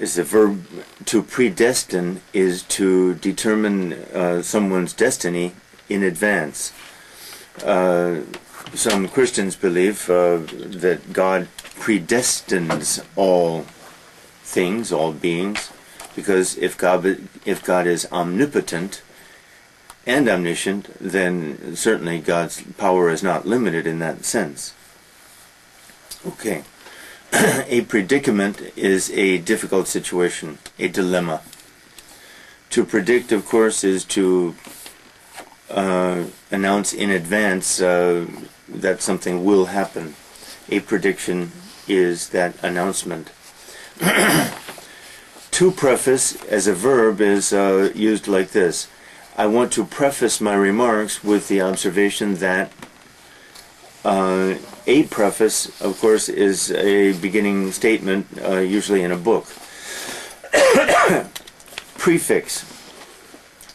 is the verb to predestine is to determine someone's destiny in advance. Some Christians believe that God predestines all things, all beings, because if God is omnipotent and omniscient, then certainly God's power is not limited in that sense. Okay. A predicament is a difficult situation, a dilemma. To predict, of course, is to announce in advance that something will happen. A prediction is that announcement. To preface as a verb is used like this. I want to preface my remarks with the observation that a preface, of course, is a beginning statement, usually in a book. Prefix.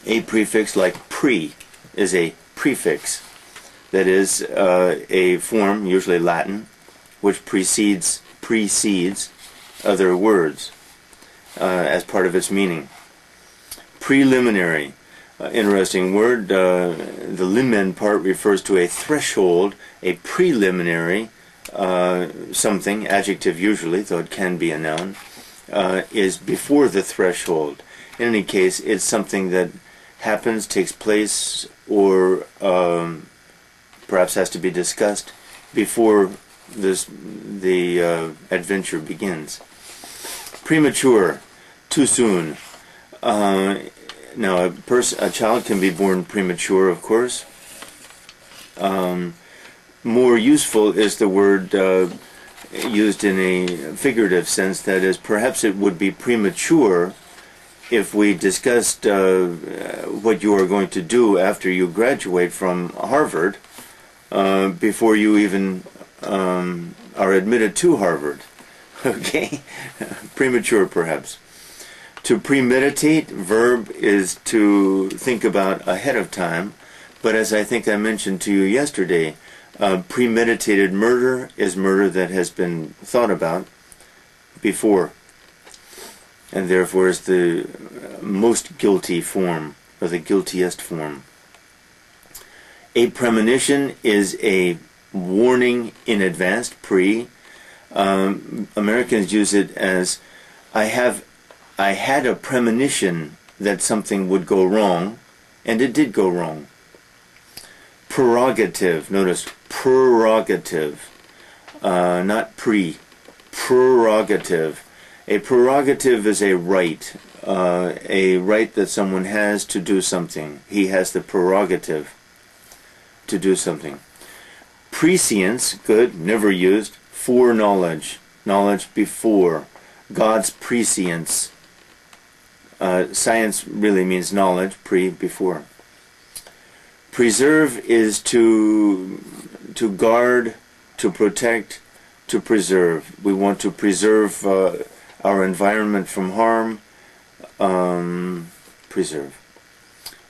A prefix like pre is a prefix. That is a form, usually Latin, which precedes other words as part of its meaning. Preliminary. Interesting word. The limen part refers to a threshold, a preliminary something, adjective usually, though it can be a noun, is before the threshold. In any case, it's something that happens, takes place, or perhaps has to be discussed before the adventure begins. Premature, too soon. Now, a child can be born premature, of course. More useful is the word used in a figurative sense, that is, perhaps it would be premature if we discussed what you are going to do after you graduate from Harvard before you even are admitted to Harvard. Okay? Premature, perhaps. To premeditate, verb is to think about ahead of time, but as I think I mentioned to you yesterday, premeditated murder is murder that has been thought about before, and therefore is the most guilty form, or the guiltiest form. A premonition is a warning in advance, pre. Americans use it as, I had a premonition that something would go wrong, and it did go wrong. Prerogative, notice prerogative, not pre. Prerogative. A prerogative is a right that someone has to do something. He has the prerogative to do something. Prescience, good, never used. Foreknowledge, knowledge before. God's prescience. Science really means knowledge, before. Preserve is to guard, to protect, to preserve. We want to preserve our environment from harm. Preserve.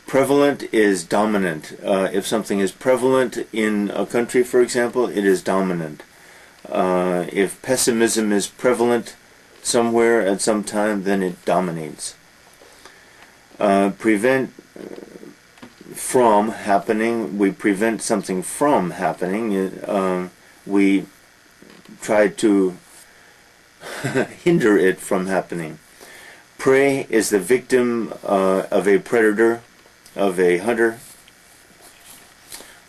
Prevalent is dominant. If something is prevalent in a country, for example, it is dominant. If pessimism is prevalent somewhere at some time, then it dominates. Prevent from happening. We prevent something from happening. We try to hinder it from happening. Prey is the victim of a predator, of a hunter.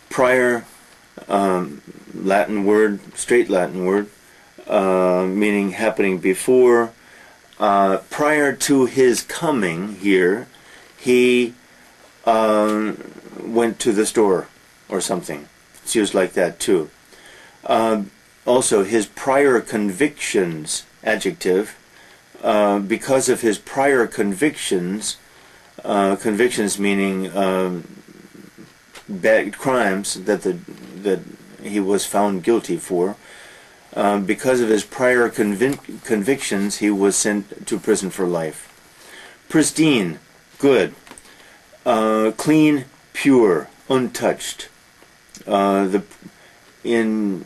Prior, Latin word, straight Latin word, meaning happening before. Prior to his coming here, he went to the store or something. It's used like that too. Also, his prior convictions, adjective, because of his prior convictions, convictions meaning bad crimes that he was found guilty for, because of his prior convictions, he was sent to prison for life. Pristine, good. Clean, pure, untouched. In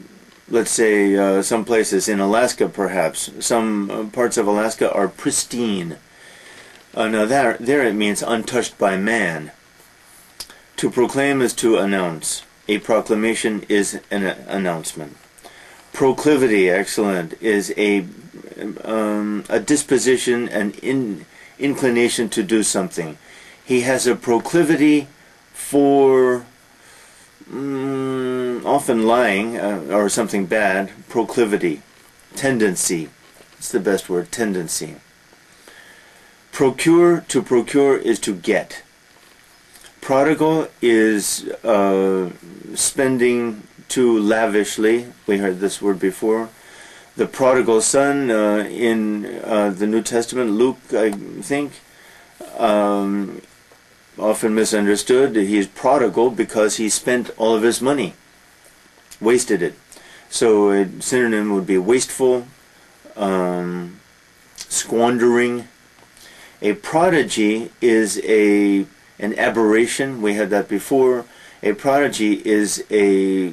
let's say some places in Alaska, perhaps some parts of Alaska are pristine. Now there it means untouched by man. To proclaim is to announce. A proclamation is an announcement. Proclivity, excellent, is a disposition, an inclination to do something. He has a proclivity for often lying or something bad. Proclivity, tendency. It's the best word, tendency. Procure, to procure is to get. Prodigal is spending too lavishly. We heard this word before. The prodigal son in the New Testament, Luke, I think, often misunderstood. He's prodigal because he spent all of his money, wasted it. So a synonym would be wasteful, squandering. A prodigy is an aberration. We had that before. A prodigy is a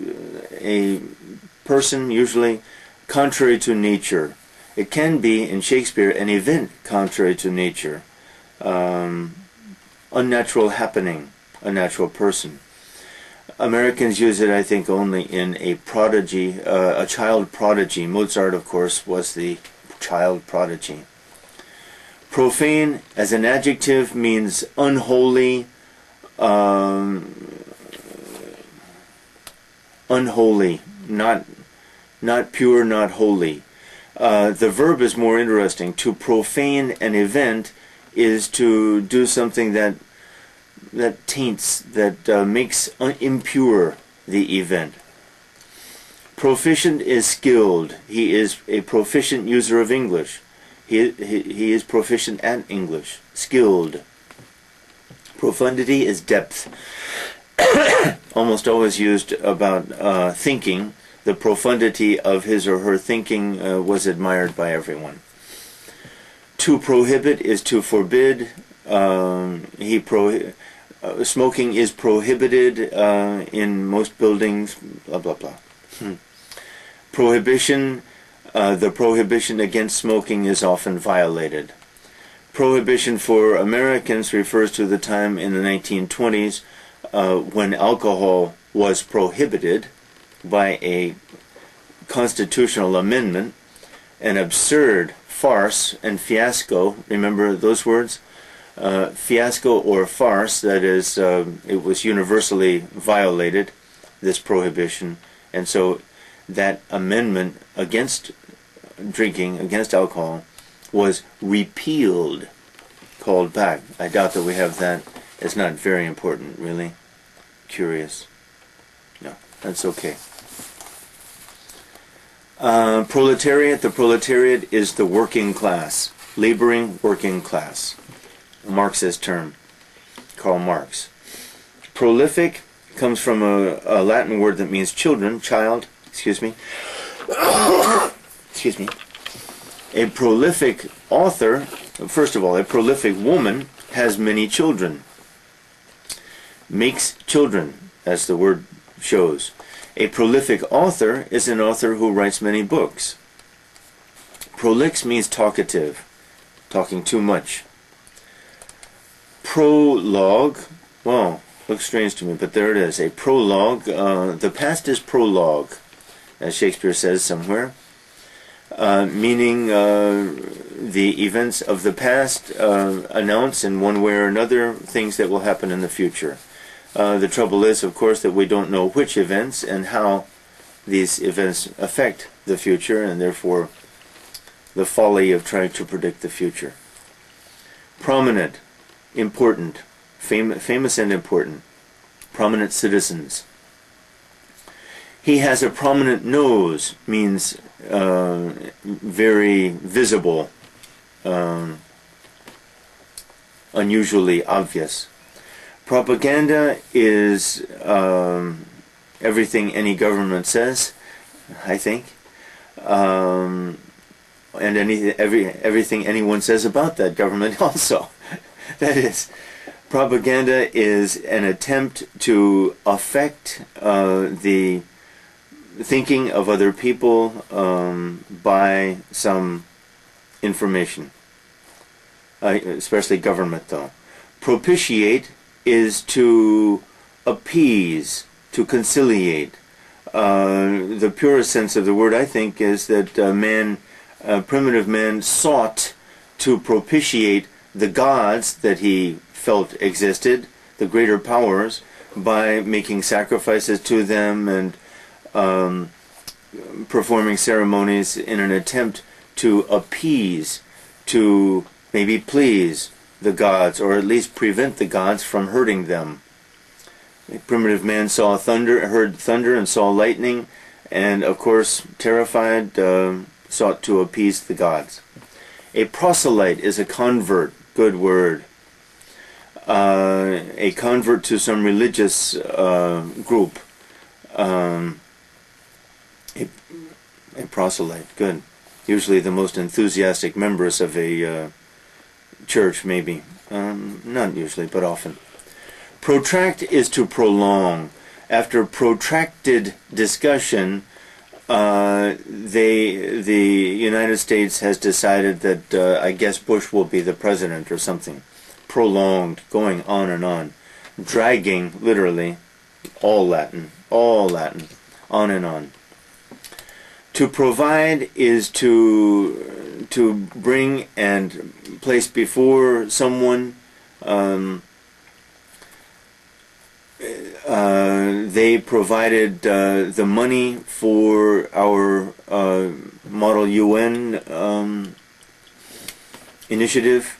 person usually contrary to nature. It can be, in Shakespeare, an event contrary to nature. Unnatural happening, a natural person. Americans use it, I think, only in a prodigy, a child prodigy. Mozart, of course, was the child prodigy. Profane, as an adjective, means unholy, unholy, not pure, not holy. The verb is more interesting. To profane an event is to do something that taints, that makes impure the event. Proficient is skilled. He is a proficient user of English. He is proficient at English. Skilled. Profundity is depth. Almost always used about thinking. The profundity of his or her thinking was admired by everyone. To prohibit is to forbid. Smoking is prohibited in most buildings. Blah blah blah. Prohibition. The prohibition against smoking is often violated. Prohibition for Americans refers to the time in the 1920s when alcohol was prohibited by a constitutional amendment, an absurd farce and fiasco. Remember those words? Fiasco or farce, that is, it was universally violated, this prohibition, and so that amendment against drinking, against alcohol, was repealed, called back. I doubt that we have that. It's not very important, really. Curious. No, that's okay. Proletariat. The proletariat is the working class, laboring working class. A Marxist term. Karl Marx. Prolific comes from a Latin word that means children, child, excuse me. Excuse me. A prolific author, first of all, a prolific woman has many children. Makes children, as the word shows. A prolific author is an author who writes many books. Prolix means talkative, talking too much. Prologue, well, looks strange to me, but there it is. A prologue, the past is prologue, as Shakespeare says somewhere, meaning the events of the past announce in one way or another things that will happen in the future. The trouble is, of course, that we don't know which events and how these events affect the future, and therefore the folly of trying to predict the future. Prominent, important, famous and important, prominent citizens. He has a prominent nose, means very visible, unusually obvious. Propaganda is everything any government says, I think, and everything anyone says about that government also. That is, propaganda is an attempt to affect the thinking of other people by some information, especially government though. Propitiate is to appease, to conciliate. The purest sense of the word, I think, is that primitive man sought to propitiate the gods that he felt existed, the greater powers, by making sacrifices to them and performing ceremonies in an attempt to appease, to maybe please the gods, or at least prevent the gods from hurting them. A primitive man saw thunder, heard thunder, and saw lightning, and of course, terrified, sought to appease the gods. A proselyte is a convert, good word. A convert to some religious group. A proselyte, good. Usually the most enthusiastic members of a church, maybe. Not usually, but often. Protract is to prolong. After protracted discussion, the United States has decided that I guess Bush will be the president or something. Prolonged, going on and on. Dragging, literally, all Latin, on and on. To provide is to bring and place before someone. They provided the money for our Model UN initiative.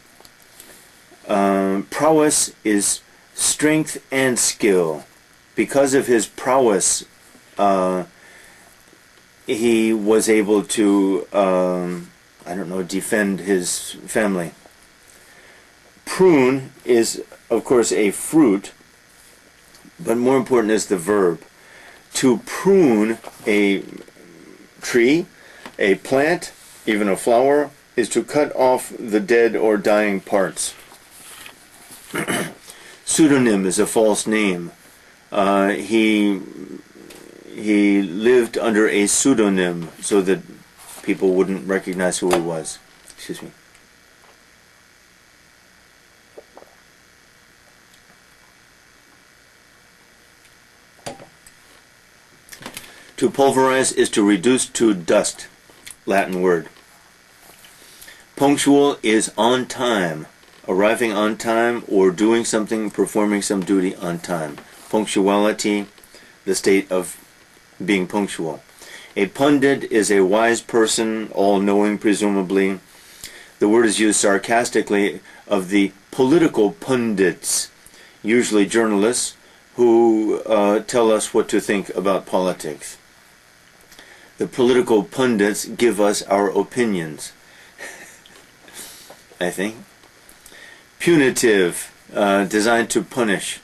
Prowess is strength and skill. Because of his prowess, he was able to, defend his family. Prune is, of course, a fruit, but more important is the verb. To prune a tree, a plant, even a flower, is to cut off the dead or dying parts. Pseudonym is a false name. He lived under a pseudonym so that people wouldn't recognize who he was. Excuse me. To pulverize is to reduce to dust, Latin word. Punctual is on time, arriving on time or doing something, performing some duty on time. Punctuality, the state of being punctual. A pundit is a wise person, all-knowing presumably. The word is used sarcastically of the political pundits, usually journalists, who tell us what to think about politics. The political pundits give us our opinions, I think. Punitive, designed to punish.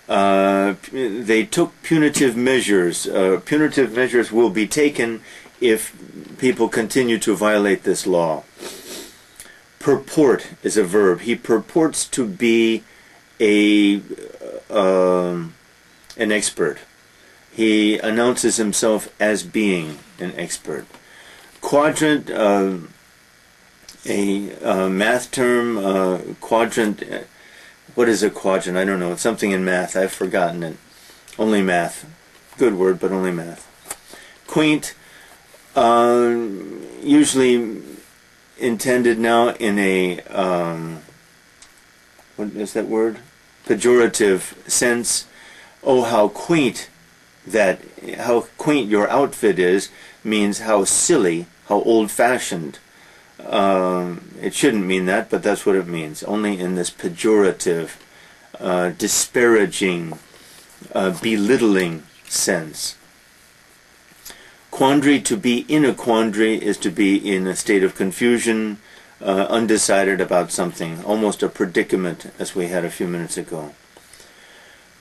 They took punitive measures. Punitive measures will be taken if people continue to violate this law. Purport is a verb. He purports to be an expert. He announces himself as being an expert. Quadrant, a math term, quadrant. What is a quadrant? I don't know. It's something in math. I've forgotten it. Only math. Good word, but only math. Quaint, usually intended now in a, what is that word? Pejorative sense. Oh, how quaint your outfit is, means how silly, how old-fashioned. It shouldn't mean that, but that's what it means. Only in this pejorative, disparaging, belittling sense. Quandary, to be in a quandary, is to be in a state of confusion, undecided about something, almost a predicament, as we had a few minutes ago.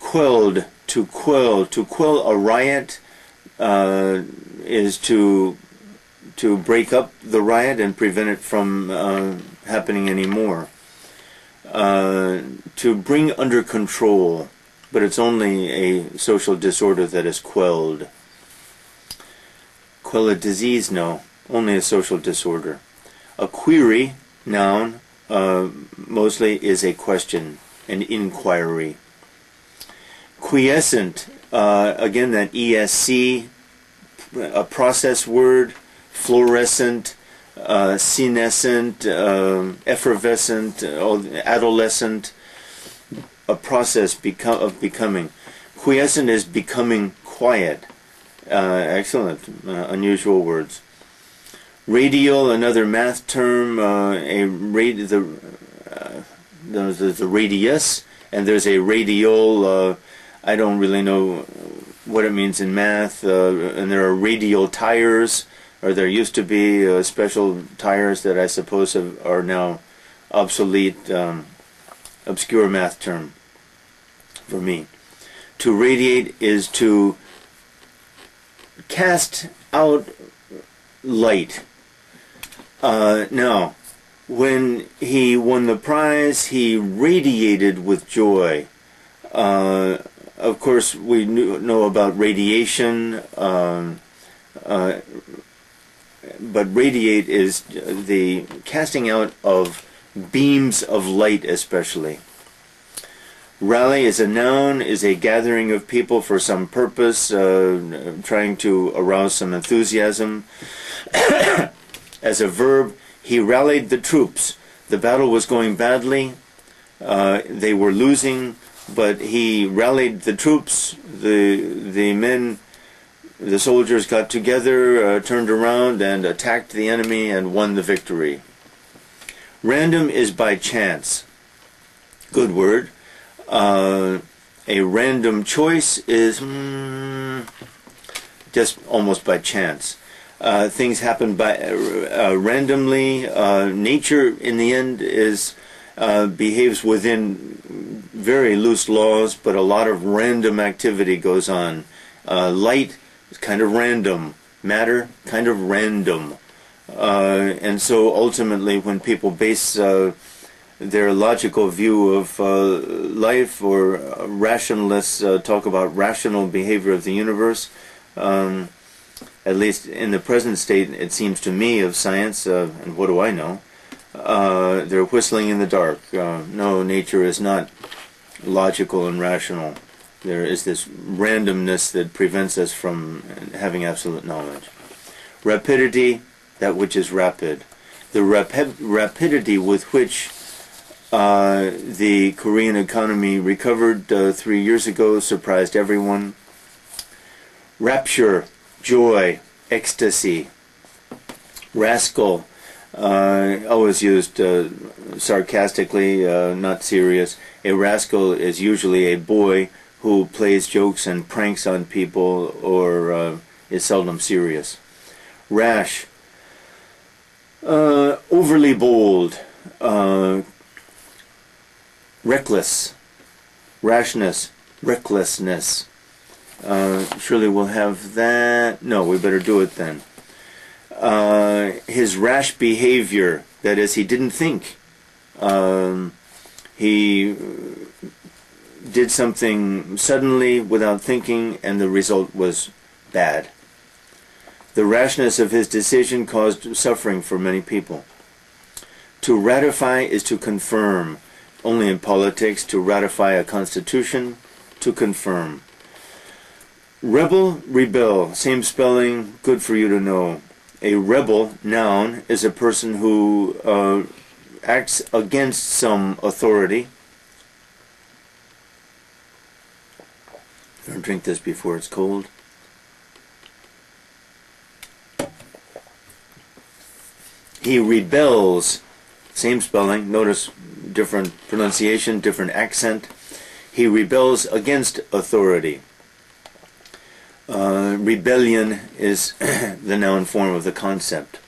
Quelled, to quell a riot is to break up the riot and prevent it from happening anymore. To bring under control, but it's only a social disorder that is quelled. Quell a disease? No, only a social disorder. A query, noun, mostly is a question, an inquiry. Quiescent, again that ESC, a process word, fluorescent, senescent, effervescent, adolescent, a process of becoming. Quiescent is becoming quiet. Excellent, unusual words. Radial, another math term, there's a radius, and there's a radial, I don't really know what it means in math, and there are radial tires, or there used to be special tires that I suppose are now obsolete, obscure math term for me. To radiate is to cast out light. Now, when he won the prize, he radiated with joy. Of course, we know about radiation, but radiate is the casting out of beams of light, especially. Rally is a noun, is a gathering of people for some purpose, trying to arouse some enthusiasm. As a verb, he rallied the troops. The battle was going badly. They were losing, but he rallied the troops. The men, the soldiers got together, turned around and attacked the enemy and won the victory. Random is by chance. Good word. A random choice is just almost by chance. Things happen by randomly. Nature, in the end, behaves within very loose laws, but a lot of random activity goes on. Light is kind of random. Matter, kind of random. And so ultimately, when people base their logical view of life, or rationalists talk about rational behavior of the universe, at least in the present state, it seems to me, of science, and what do I know, they're whistling in the dark. No, nature is not logical and rational. There is this randomness that prevents us from having absolute knowledge. Rapidity, that which is rapid. The rapidity with which the Korean economy recovered 3 years ago surprised everyone. Rapture, joy, ecstasy. Rascal, always used sarcastically, not serious. A rascal is usually a boy who plays jokes and pranks on people, or is seldom serious. Rash, overly bold. Reckless, rashness, recklessness. Surely we'll have that. No, we better do it then. His rash behavior, that is, he didn't think. He did something suddenly without thinking, and the result was bad. The rashness of his decision caused suffering for many people. To ratify is to confirm. Only in politics, to ratify a constitution, to confirm. Rebel, rebel, same spelling, good for you to know. A rebel, noun, is a person who acts against some authority. I'm going to drink this before it's cold. He rebels, same spelling, notice different pronunciation, different accent. He rebels against authority. Rebellion is the noun form of the concept.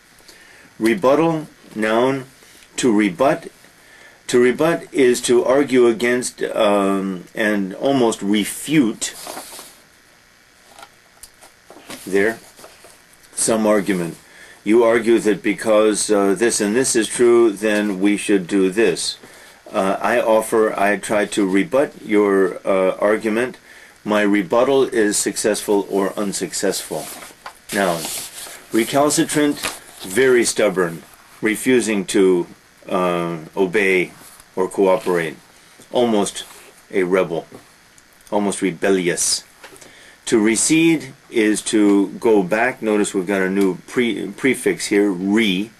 Rebuttal, noun, to rebut. To rebut is to argue against and almost refute some argument. You argue that because this and this is true, then we should do this. I try to rebut your argument. My rebuttal is successful or unsuccessful. Now, Recalcitrant, very stubborn, refusing to obey or cooperate. Almost a rebel, almost rebellious. To recede is to go back. Notice we've got a new prefix here, re.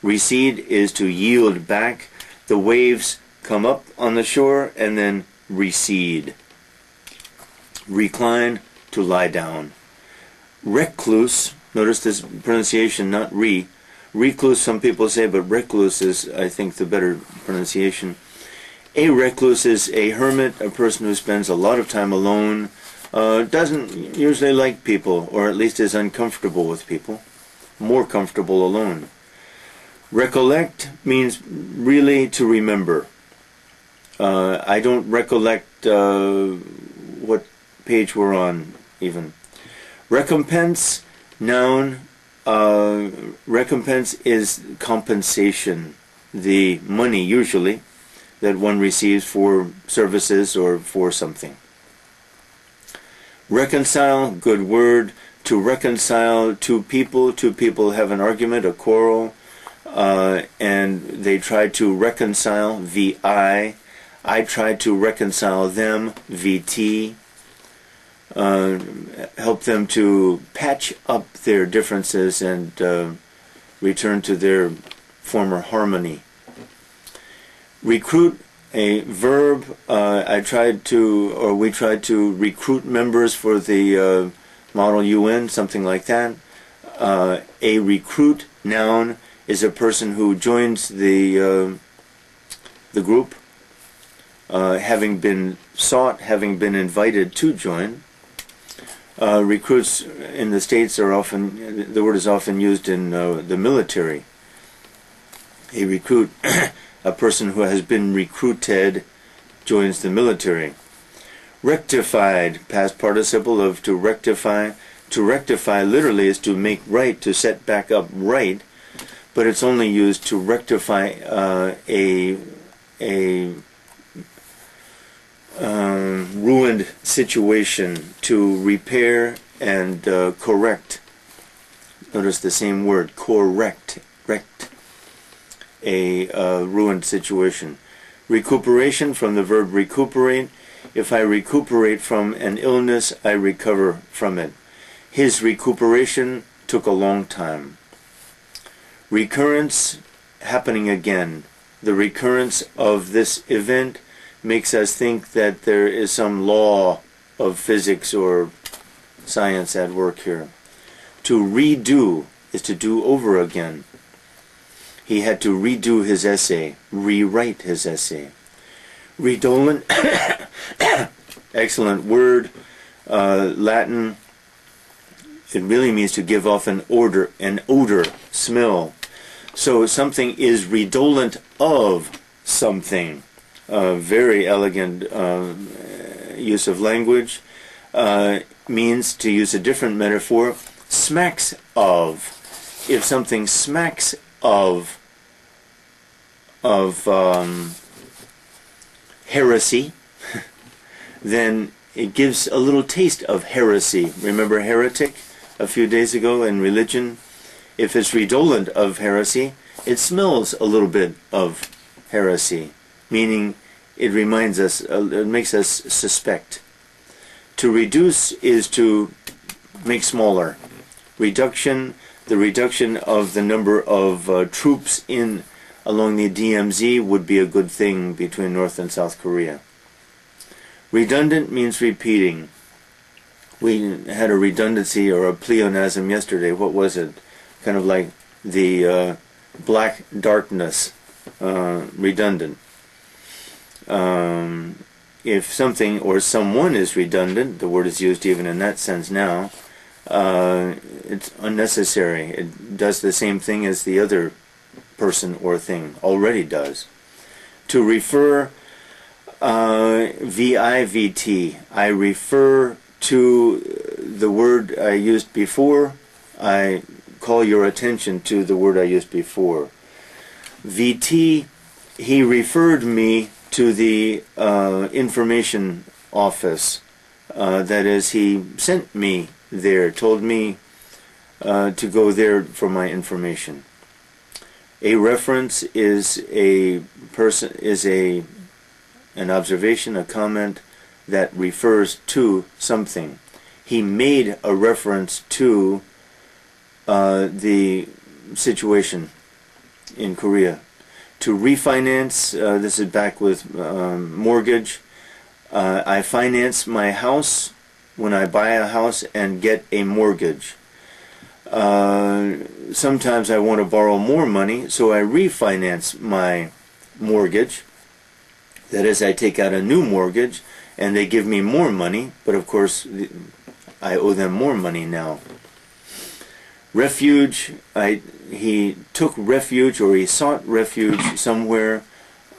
Recede is to yield back. The waves come up on the shore and then recede. Recline, to lie down. Recluse, notice this pronunciation, not re. Recluse, some people say, but recluse is, I think, the better pronunciation. A recluse is a hermit, a person who spends a lot of time alone, doesn't usually like people, or at least is uncomfortable with people, more comfortable alone. Recollect means really to remember. I don't recollect what page we're on, even. Recompense, noun. Recompense is compensation, the money usually that one receives for services or for something. Reconcile, good word. To reconcile two people have an argument, a quarrel, and they try to reconcile, VI. I tried to reconcile them, VT. Help them to patch up their differences and return to their former harmony. Recruit, a verb. We tried to recruit members for the Model UN, something like that. A recruit, noun, is a person who joins the group, having been sought, having been invited to join. Recruits in the States are often, the word is often used in the military. A recruit, a person who has been recruited, joins the military. Rectified, past participle of to rectify. To rectify literally is to make right, to set back up right, but it's only used to rectify a ruined situation, to repair and correct. Notice the same word, correct, a ruined situation. Recuperation, from the verb recuperate. If I recuperate from an illness, I recover from it. His recuperation took a long time. Recurrence, happening again. The recurrence of this event makes us think that there is some law of physics or science at work here. To redo is to do over again. He had to redo his essay, rewrite his essay. Redolent, excellent word, Latin. It really means to give off an odor, smell. So something is redolent of something. Very elegant use of language. Means, to use a different metaphor, smacks of. If something smacks of heresy, then it gives a little taste of heresy. Remember heretic a few days ago in religion? If it's redolent of heresy, it smells a little bit of heresy, meaning it reminds us, it makes us suspect. To reduce is to make smaller. Reduction, the reduction of the number of troops along the DMZ would be a good thing between North and South Korea. Redundant means repeating. We had a redundancy or a pleonasm yesterday. What was it? Kind of like the black darkness, redundant. If something or someone is redundant, the word is used even in that sense now, it's unnecessary. It does the same thing as the other person or thing already does. To refer, VIVT. I refer to the word I used before. I call your attention to the word I used before. VT, he referred me to the information office. That is, he sent me there, told me to go there for my information. A reference is an observation, a comment that refers to something. He made a reference to the situation in Korea. To refinance, this is back with mortgage. I finance my house when I buy a house and get a mortgage. Sometimes I want to borrow more money, so I refinance my mortgage. That is, I take out a new mortgage and they give me more money, but of course I owe them more money now. Refuge, he took refuge, or he sought refuge somewhere.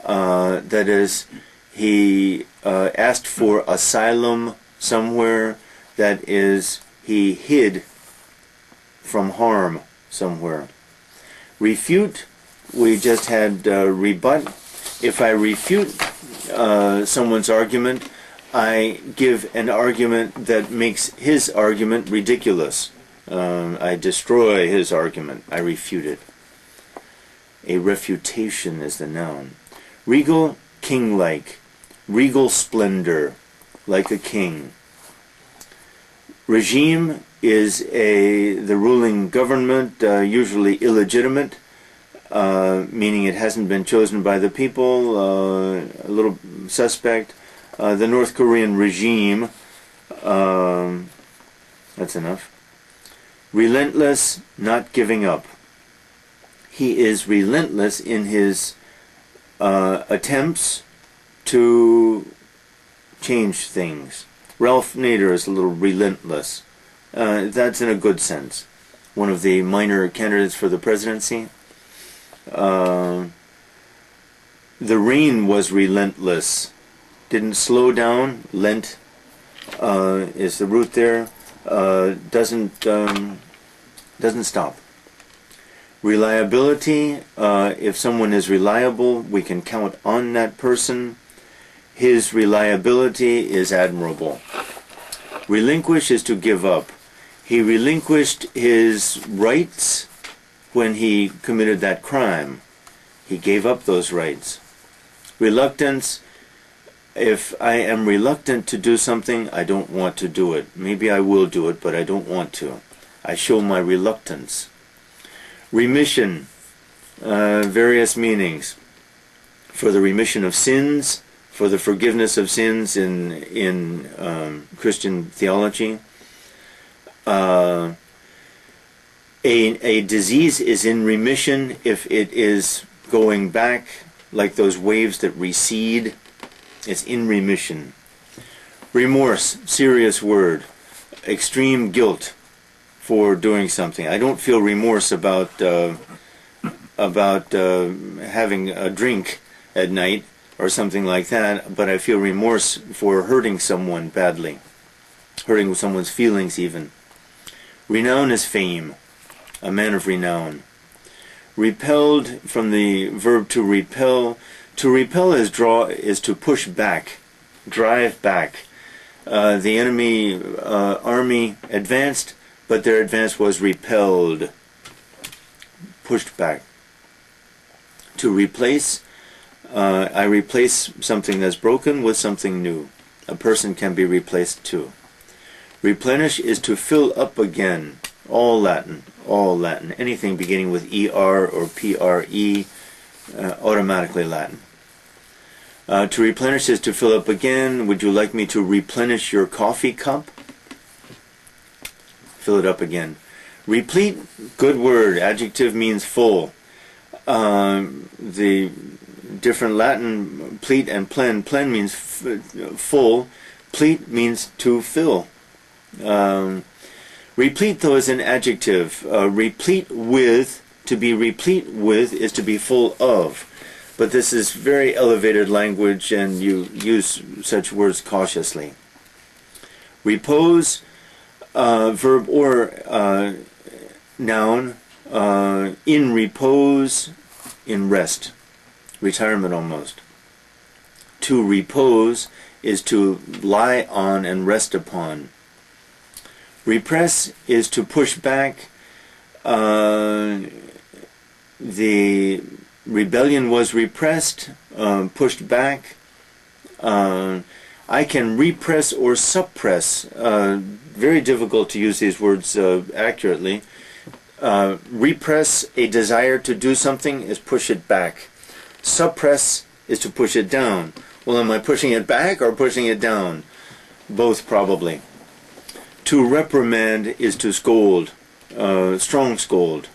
That is, he asked for asylum somewhere. That is, he hid from harm somewhere. Refute, we just had rebut. If I refute someone's argument, I give an argument that makes his argument ridiculous. I destroy his argument. I refute it. A refutation is the noun. Regal, king-like. Regal splendor, like a king. Regime is the ruling government, usually illegitimate, meaning it hasn't been chosen by the people, a little suspect. The North Korean regime, that's enough. Relentless, not giving up. He is relentless in his attempts to change things. Ralph Nader is a little relentless. That's in a good sense. One of the minor candidates for the presidency. The rain was relentless. Didn't slow down. Lent is the root there. Doesn't stop. Reliability, if someone is reliable, we can count on that person. His reliability is admirable. Relinquish is to give up. He relinquished his rights when he committed that crime. He gave up those rights. Reluctance, if I am reluctant to do something, I don't want to do it. Maybe I will do it, but I don't want to. I show my reluctance. Remission, various meanings. For the remission of sins, for the forgiveness of sins in Christian theology. A disease is in remission if it is going back, like those waves that recede. It's in remission. Remorse, serious word. Extreme guilt for doing something. I don't feel remorse about having a drink at night or something like that, but I feel remorse for hurting someone badly, hurting someone's feelings even. Renown is fame, a man of renown. Repelled, from the verb to repel. To repel is to push back, drive back. The enemy army advanced, but their advance was repelled, pushed back. To replace, I replace something that's broken with something new. A person can be replaced too. Replenish is to fill up again. All Latin, all Latin. Anything beginning with ER or PRE, automatically Latin. To replenish is to fill up again. Would you like me to replenish your coffee cup? Fill it up again. Replete, good word. Adjective means full. The different Latin, plete and plen. Plen means full. Plete means to fill. Replete, though, is an adjective. Replete with, to be replete with, is to be full of. But this is very elevated language, and you use such words cautiously. Repose, verb or noun, in repose, in rest, retirement almost. To repose is to lie on and rest upon. Repress is to push back. The rebellion was repressed, pushed back. I can repress or suppress. Very difficult to use these words accurately. Repress a desire to do something is push it back. Suppress is to push it down. Well, am I pushing it back or pushing it down? Both, probably. To reprimand is to scold, strong scold.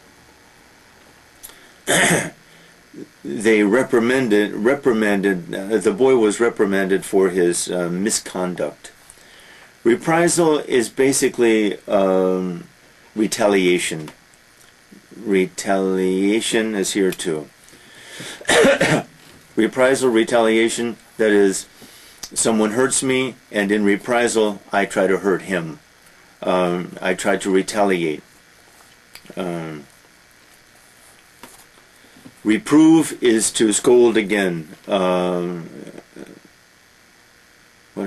They reprimanded, the boy was reprimanded for his misconduct. Reprisal is basically retaliation. Retaliation is here too. Reprisal, retaliation, that is, someone hurts me, and in reprisal, I try to hurt him. I try to retaliate. Reprove is to scold again. What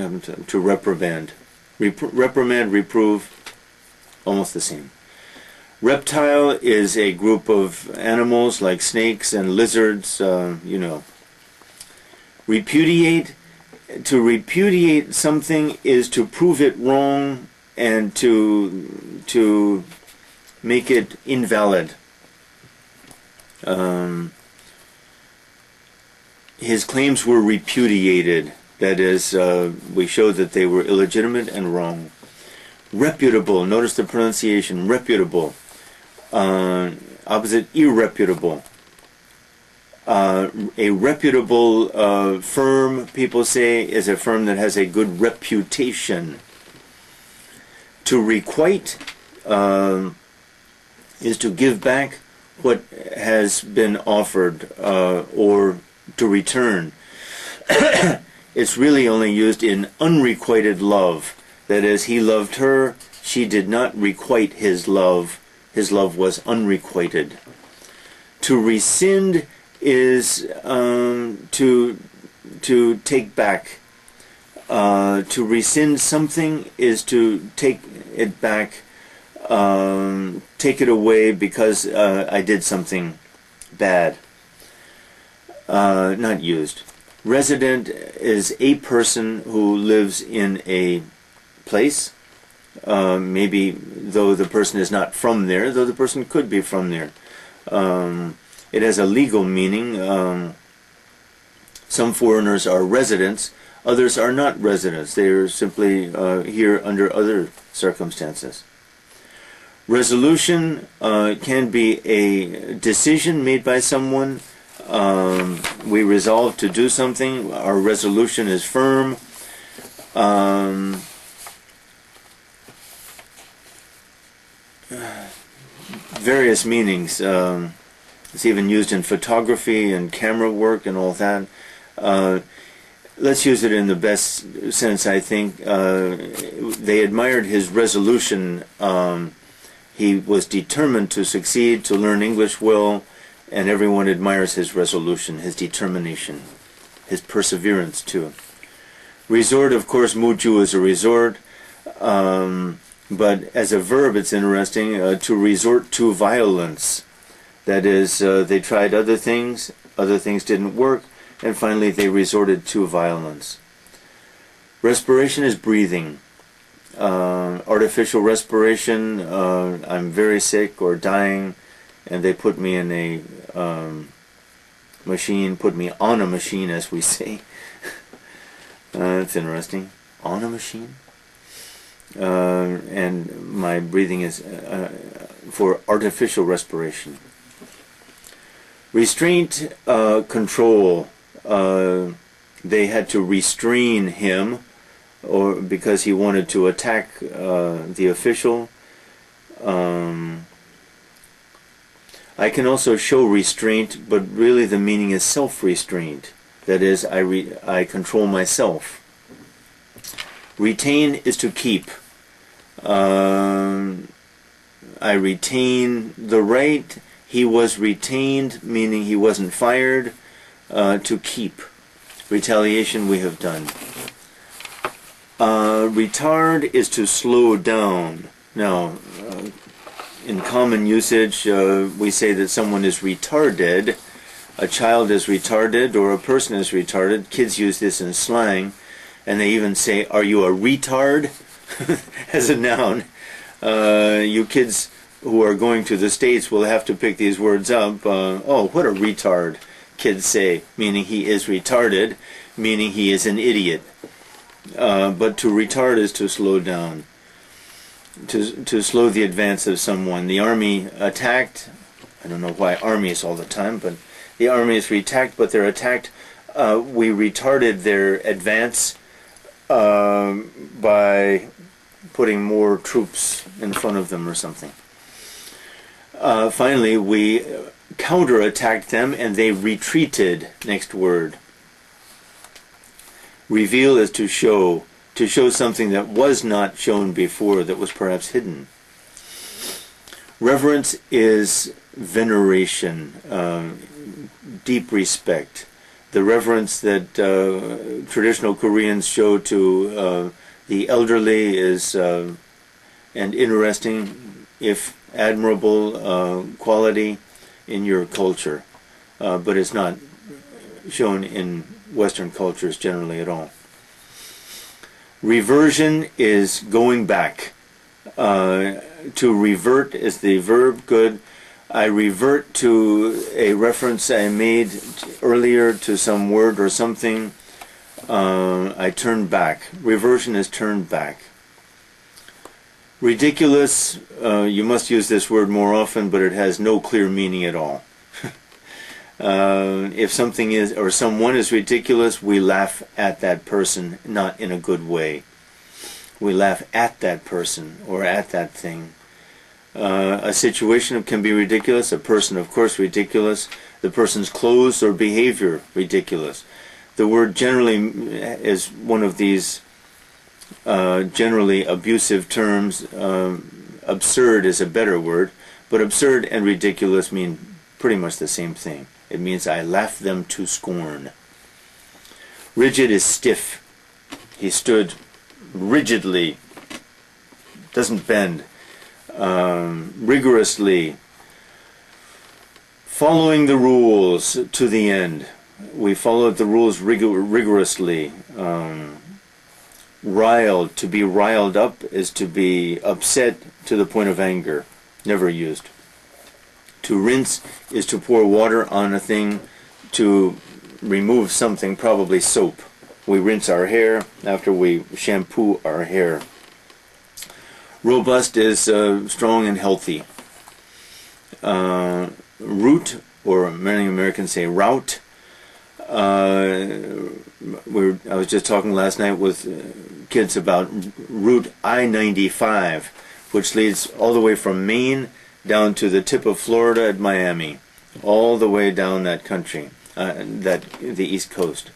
happened to reprimand? Reprimand, reprove, almost the same. Reptile is a group of animals like snakes and lizards, you know. Repudiate, to repudiate something is to prove it wrong and to make it invalid. His claims were repudiated. That is, we showed that they were illegitimate and wrong. Reputable, notice the pronunciation, reputable. Opposite, irreputable. A reputable firm, people say, is a firm that has a good reputation. To requite is to give back what has been offered, or to return. It's really only used in unrequited love. That is, he loved her, she did not requite his love was unrequited. To rescind is to take back. To rescind something is to take it back, take it away because I did something bad. Not used. Resident is a person who lives in a place, maybe though the person is not from there, though the person could be from there. It has a legal meaning. Some foreigners are residents, others are not residents. They are simply here under other circumstances. Resolution can be a decision made by someone. We resolve to do something. Our resolution is firm. Various meanings. It's even used in photography and camera work and all that. Let's use it in the best sense, I think. They admired his resolution. He was determined to succeed, to learn English well, and everyone admires his resolution, his determination, his perseverance too. Resort, of course, muju is a resort, but as a verb it's interesting, to resort to violence. That is, they tried other things didn't work, and finally they resorted to violence. Respiration is breathing. Artificial respiration, I'm very sick or dying, and they put me in a machine, put me on a machine, as we say. That's interesting. On a machine? And my breathing is for artificial respiration. Restraint, control. They had to restrain him, or because he wanted to attack the official. I can also show restraint, but really the meaning is self-restraint. That is, I control myself. Retain is to keep. I retain the right. He was retained, meaning he wasn't fired. To keep. Retaliation we have done. Retard is to slow down. Now, in common usage, we say that someone is retarded. A child is retarded, or a person is retarded. Kids use this in slang, and they even say, "Are you a retard?" as a noun. You kids who are going to the States will have to pick these words up. Oh, what a retard, kids say, meaning he is retarded, meaning he is an idiot. But to retard is to slow down, to slow the advance of someone. The army attacked. I don't know why armies all the time, but the army is attacked, but they're attacked. We retarded their advance by putting more troops in front of them or something. Finally, we counterattacked them and they retreated. Next word. Reveal is to show something that was not shown before, that was perhaps hidden. Reverence is veneration, deep respect. The reverence that traditional Koreans show to the elderly is an interesting, if admirable, quality in your culture, but it's not shown in Western cultures generally at all. Reversion is going back. To revert is the verb. Good. I revert to a reference I made earlier to some word or something. I turn back. Reversion is turn back. Ridiculous, you must use this word more often, but it has no clear meaning at all. If something is, or someone is ridiculous, we laugh at that person, not in a good way. We laugh at that person or at that thing. A situation can be ridiculous, a person, of course, ridiculous, the person's clothes or behavior, ridiculous. The word generally is one of these generally abusive terms. Absurd is a better word, but absurd and ridiculous mean pretty much the same thing. It means I laugh them to scorn. Rigid is stiff. He stood rigidly, doesn't bend. Rigorously, following the rules to the end. We followed the rules rigorously. Riled, to be riled up is to be upset to the point of anger. Never used. To rinse is to pour water on a thing to remove something, probably soap. We rinse our hair after we shampoo our hair. Robust is strong and healthy. Root, or many Americans say route. I was just talking last night with kids about Route I-95, which leads all the way from Maine down to the tip of Florida at Miami, all the way down that country, the East Coast.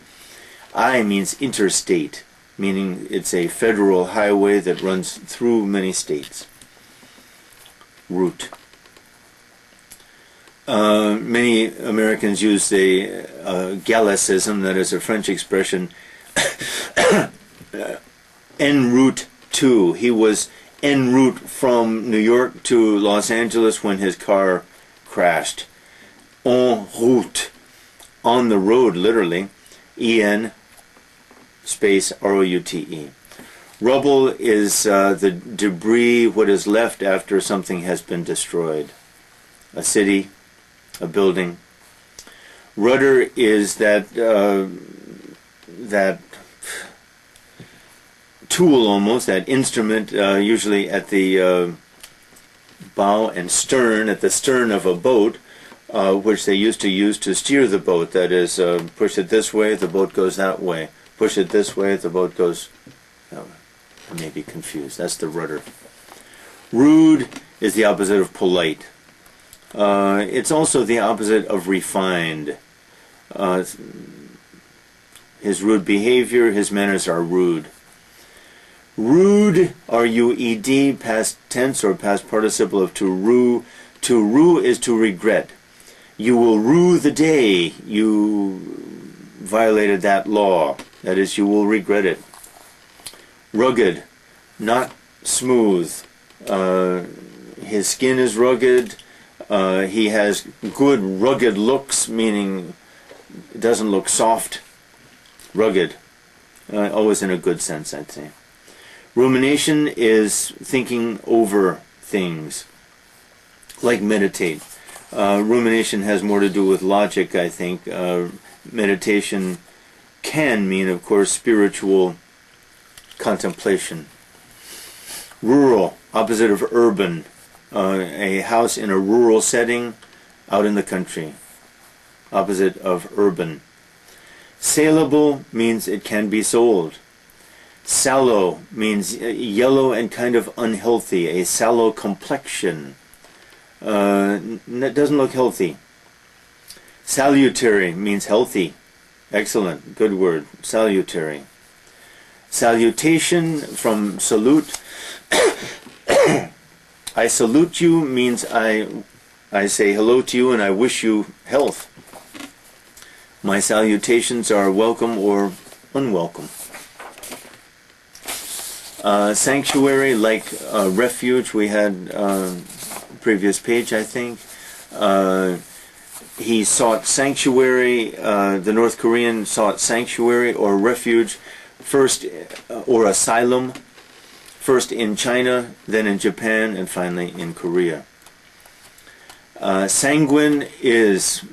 I means interstate, meaning it's a federal highway that runs through many states. Route. Many Americans use the Gallicism, that is a French expression, en route to. He was en route from New York to Los Angeles when his car crashed. En route. On the road, literally. En space R-O-U-T-E. Rubble is the debris, what is left after something has been destroyed. A city, a building. Rudder is that tool almost, that instrument, usually at the bow and stern, at the stern of a boat, which they used to use to steer the boat. That is, push it this way, the boat goes that way. Push it this way, the boat goes... I may be confused. That's the rudder. Rude is the opposite of polite. It's also the opposite of refined. His rude behavior, his manners are rude. Rued, R-U-E-D, past tense or past participle of to rue. To rue is to regret. You will rue the day you violated that law. That is, you will regret it. Rugged, not smooth. his skin is rugged. He has good rugged looks, meaning it doesn't look soft. Rugged. Always in a good sense, I'd say. Rumination is thinking over things, like meditate. Rumination has more to do with logic, I think. Meditation can mean, of course, spiritual contemplation. Rural, opposite of urban. A house in a rural setting, out in the country. Opposite of urban. Saleable means it can be sold. Sallow means yellow and kind of unhealthy, a sallow complexion. It doesn't look healthy. Salutary means healthy. Excellent, good word, salutary. Salutation from salute. I salute you means I say hello to you and I wish you health. My salutations are welcome or unwelcome. Sanctuary, like refuge, we had previous page, I think. He sought sanctuary, the North Korean sought sanctuary or refuge first, or asylum, first in China, then in Japan, and finally in Korea. Sanguine is,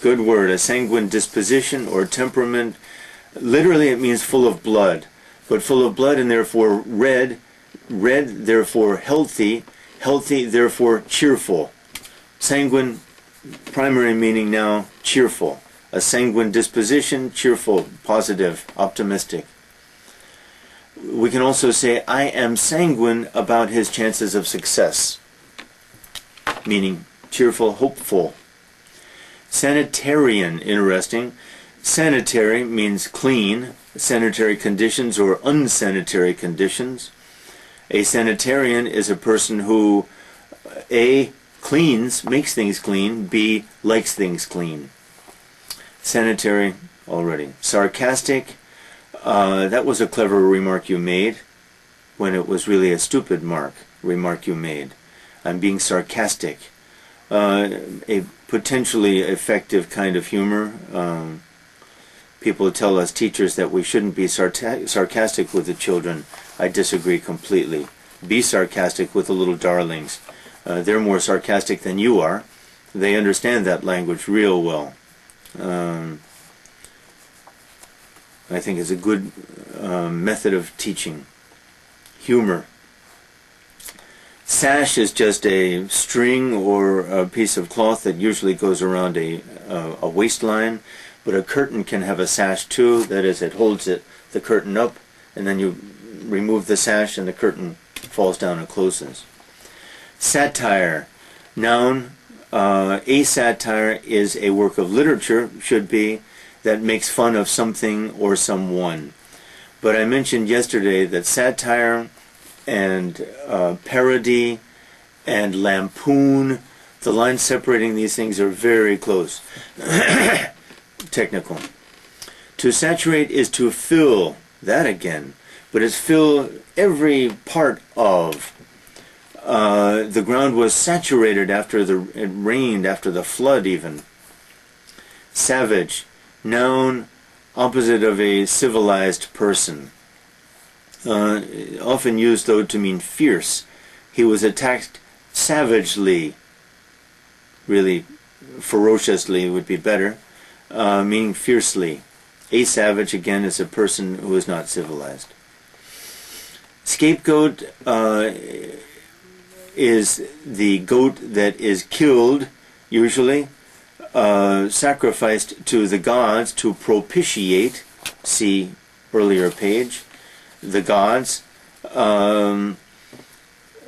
good word, a sanguine disposition or temperament. Literally it means full of blood, but full of blood and therefore red, red therefore healthy, healthy therefore cheerful. Sanguine, primary meaning now, cheerful. A sanguine disposition, cheerful, positive, optimistic. We can also say, I am sanguine about his chances of success, meaning cheerful, hopeful. Sanitarian, interesting. Sanitary means clean, sanitary conditions or unsanitary conditions. A sanitarian is a person who, A, cleans, makes things clean, B, likes things clean. Sanitary already. Sarcastic, that was a clever remark you made when it was really a stupid remark you made. I'm being sarcastic. A potentially effective kind of humor. People tell us, teachers, that we shouldn't be sarcastic with the children. I disagree completely. Be sarcastic with the little darlings. They're more sarcastic than you are. They understand that language real well. I think it's a good method of teaching. Humor. Sash is just a string or a piece of cloth that usually goes around a waistline, but a curtain can have a sash too. That is, it holds the curtain up, and then you remove the sash and the curtain falls down and closes. Satire. Noun. A satire is a work of literature, should be, that makes fun of something or someone. But I mentioned yesterday that satire and parody and lampoon, the lines separating these things are very close. Technical. To saturate is to fill, that again, but it's fill every part of. The ground was saturated after it rained, after the flood even. Savage. Noun, opposite of a civilized person. Often used, though, to mean fierce. He was attacked savagely. Really, ferociously would be better. Meaning fiercely. A savage, again, is a person who is not civilized. Scapegoat is the goat that is killed, usually, sacrificed to the gods to propitiate, see earlier page, the gods,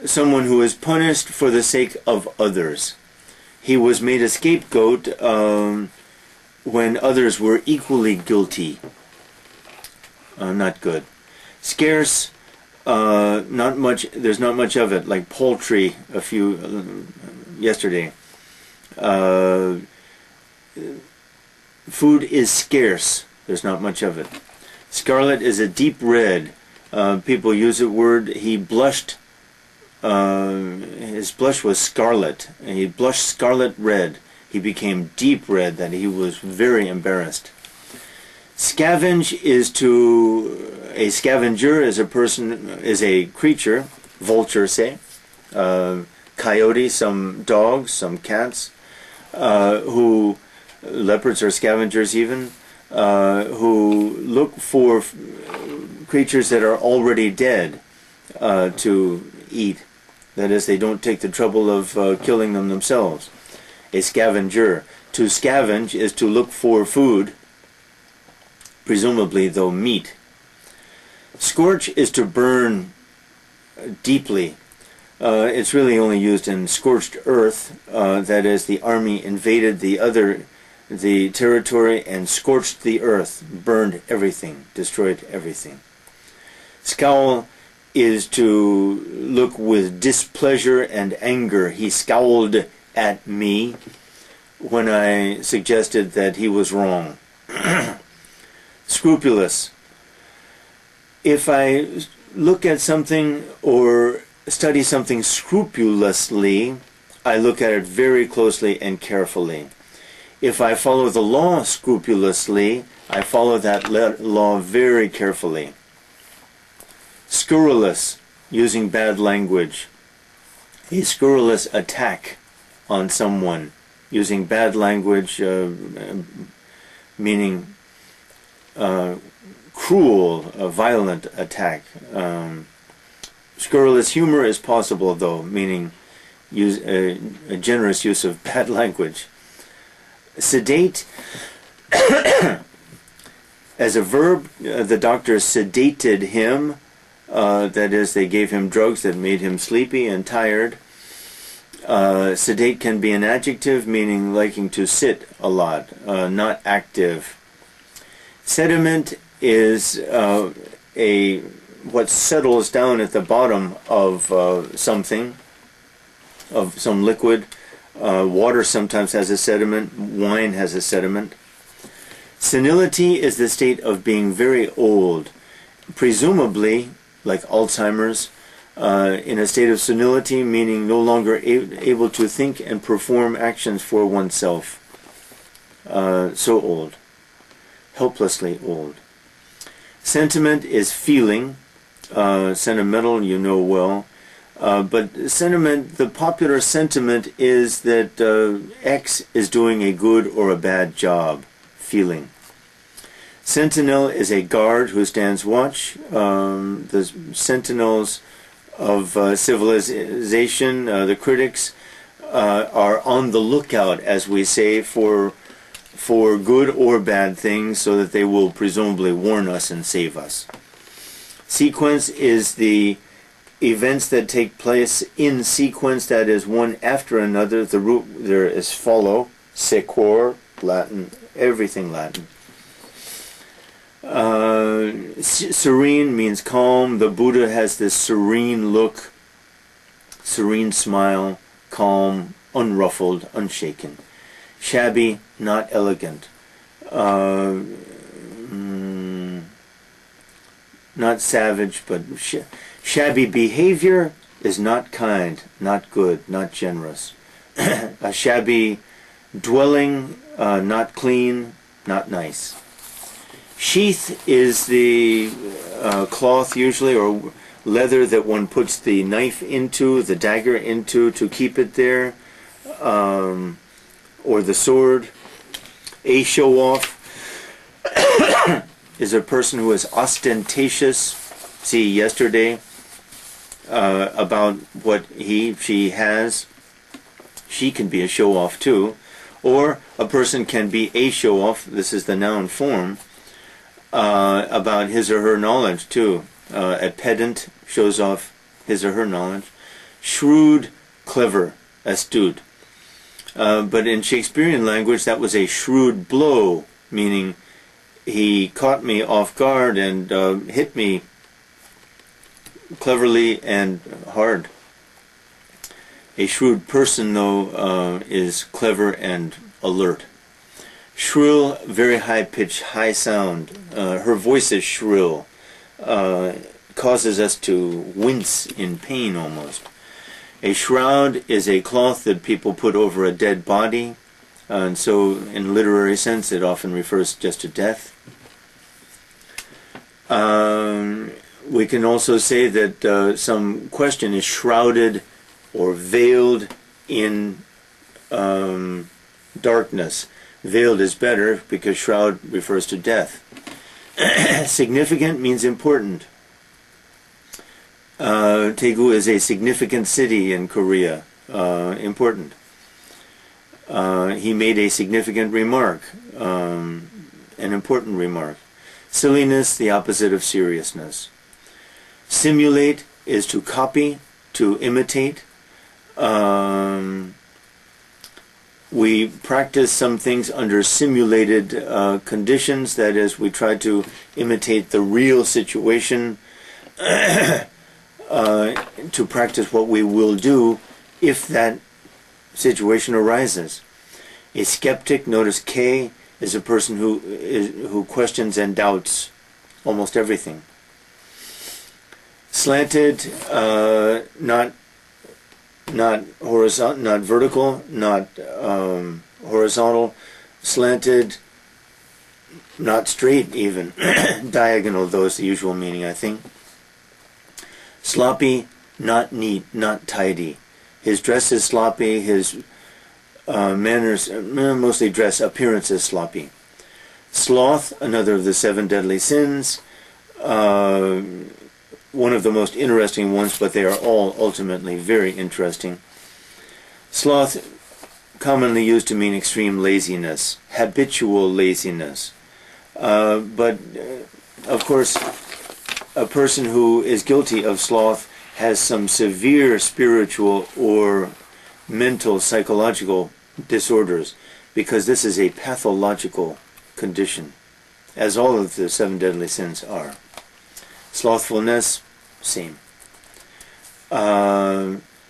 someone who is punished for the sake of others. He was made a scapegoat when others were equally guilty. Not good. Scarce, not much. There's not much of it. Like poultry, yesterday. Food is scarce. There's not much of it. Scarlet is a deep red. People use the word. He blushed his blush was scarlet. And he blushed scarlet red. He became deep red, that he was very embarrassed. Scavenge is a scavenger is a creature, vulture say, coyote, some dogs, some cats, leopards are scavengers even, who look for creatures that are already dead to eat. That is, they don't take the trouble of killing them themselves. A scavenger. To scavenge is to look for food, presumably, though, meat. Scorch is to burn deeply. It's really only used in scorched earth. That is, the army invaded the territory and scorched the earth, burned everything, destroyed everything. Scowl is to look with displeasure and anger. He scowled at me when I suggested that he was wrong. Scrupulous. If I look at something or study something scrupulously, I look at it very closely and carefully. If I follow the law scrupulously, I follow that law very carefully. Scurrilous, using bad language. A scurrilous attack on someone, using bad language, meaning cruel, violent attack. Scurrilous humor is possible, though, meaning a generous use of bad language. Sedate, as a verb, the doctor sedated him. That is, they gave him drugs that made him sleepy and tired. Sedate can be an adjective, meaning liking to sit a lot, not active. Sediment is what settles down at the bottom of something, of some liquid. Water sometimes has a sediment. Wine has a sediment. Senility is the state of being very old, presumably, like Alzheimer's, in a state of senility, meaning no longer able to think and perform actions for oneself. So old. Helplessly old. Sentiment is feeling. Sentimental, you know well. But sentiment, the popular sentiment is that X is doing a good or a bad job. Feeling. Sentinel is a guard who stands watch. The sentinels of civilization, the critics, are on the lookout, as we say, for good or bad things, so that they will presumably warn us and save us. Sequence is the events that take place in sequence, that is, one after another. The root there is follow, sequor, Latin, everything Latin. Serene means calm. The Buddha has this serene look, serene smile, calm, unruffled, unshaken. Shabby, not elegant. Not savage, but shabby behavior is not kind, not good, not generous. A shabby dwelling, not clean, not nice. Sheath is the cloth usually, or leather that one puts the knife into, the dagger into, to keep it there, or the sword. A show-off is a person who is ostentatious. See yesterday about what she has. She can be a show-off too. Or a person can be a show-off, this is the noun form, about his or her knowledge too. A pedant shows off his or her knowledge. Shrewd, clever, astute. But in Shakespearean language, that was a shrewd blow, meaning he caught me off guard and hit me cleverly and hard. A shrewd person, though, is clever and alert. Shrill, very high-pitched, high sound. Her voice is shrill. Causes us to wince in pain almost. A shroud is a cloth that people put over a dead body, and so in literary sense it often refers just to death. We can also say that some question is shrouded or veiled in darkness. Veiled is better because shroud refers to death. Significant means important. Daegu is a significant city in Korea. Important. He made a significant remark, an important remark. Silliness, the opposite of seriousness. Simulate is to copy, to imitate. We practice some things under simulated conditions, that is, we try to imitate the real situation to practice what we will do if that situation arises. A skeptic, notice K, is a person who questions and doubts almost everything. Slanted, not horizontal, not vertical, not horizontal. Slanted, not straight even. Diagonal, though, is the usual meaning, I think. Sloppy, not neat, not tidy. His dress is sloppy, his manners, mostly dress, appearance is sloppy. Sloth, another of the 7 deadly sins. One of the most interesting ones, but they are all ultimately very interesting. Sloth, commonly used to mean extreme laziness, habitual laziness. But of course, a person who is guilty of sloth has some severe spiritual or mental, psychological disorders, because this is a pathological condition, as all of the 7 deadly sins are. Slothfulness, same.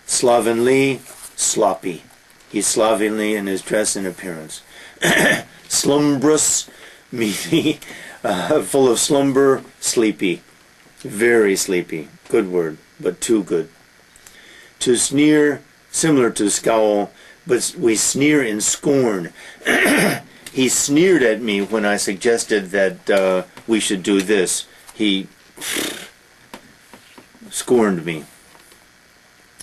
Slovenly, sloppy. He's slovenly in his dress and appearance. Slumbrous, meaning full of slumber, sleepy. Very sleepy. Good word, but too good. To sneer, similar to scowl, but we sneer in scorn. He sneered at me when I suggested that we should do this. He scorned me.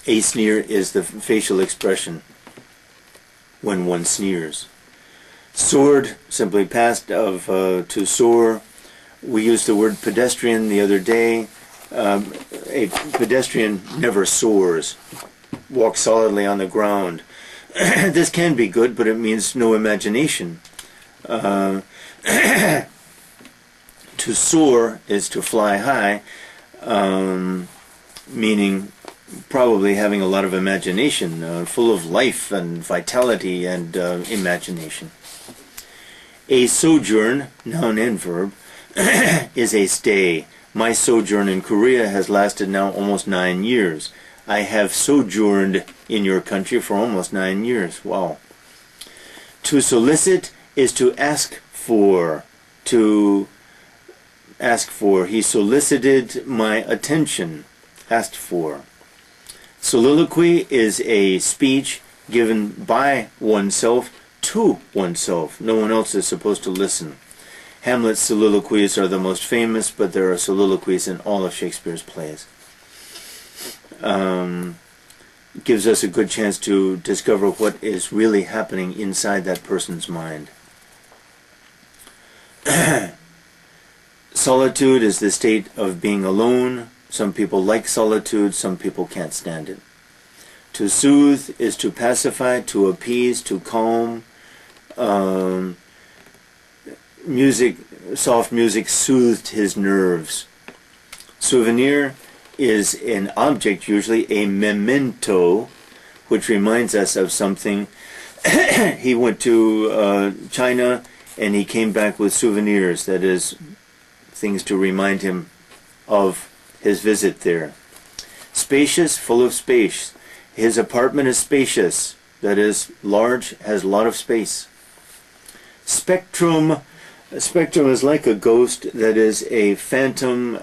A sneer is the facial expression when one sneers. Sword, simply past of to soar. We used the word pedestrian the other day. A pedestrian never soars, walks solidly on the ground. This can be good, but it means no imagination. To soar is to fly high, meaning probably having a lot of imagination, full of life and vitality and imagination. A sojourn, noun and verb, is a stay. My sojourn in Korea has lasted now almost 9 years. I have sojourned in your country for almost 9 years. Wow. To solicit is to ask for. To ask for. He solicited my attention. Asked for. Soliloquy is a speech given by oneself to oneself. No one else is supposed to listen. Hamlet's soliloquies are the most famous, but there are soliloquies in all of Shakespeare's plays. Gives us a good chance to discover what is really happening inside that person's mind. Solitude is the state of being alone. Some people like solitude, some people can't stand it. To soothe is to pacify, to appease, to calm. Music, soft music soothed his nerves. Souvenir is an object, usually a memento, which reminds us of something. He went to China and he came back with souvenirs, that is, things to remind him of his visit there. Spacious, full of space. His apartment is spacious, that is, large, has a lot of space. Spectrum. A spectrum is like a ghost, that is a phantom,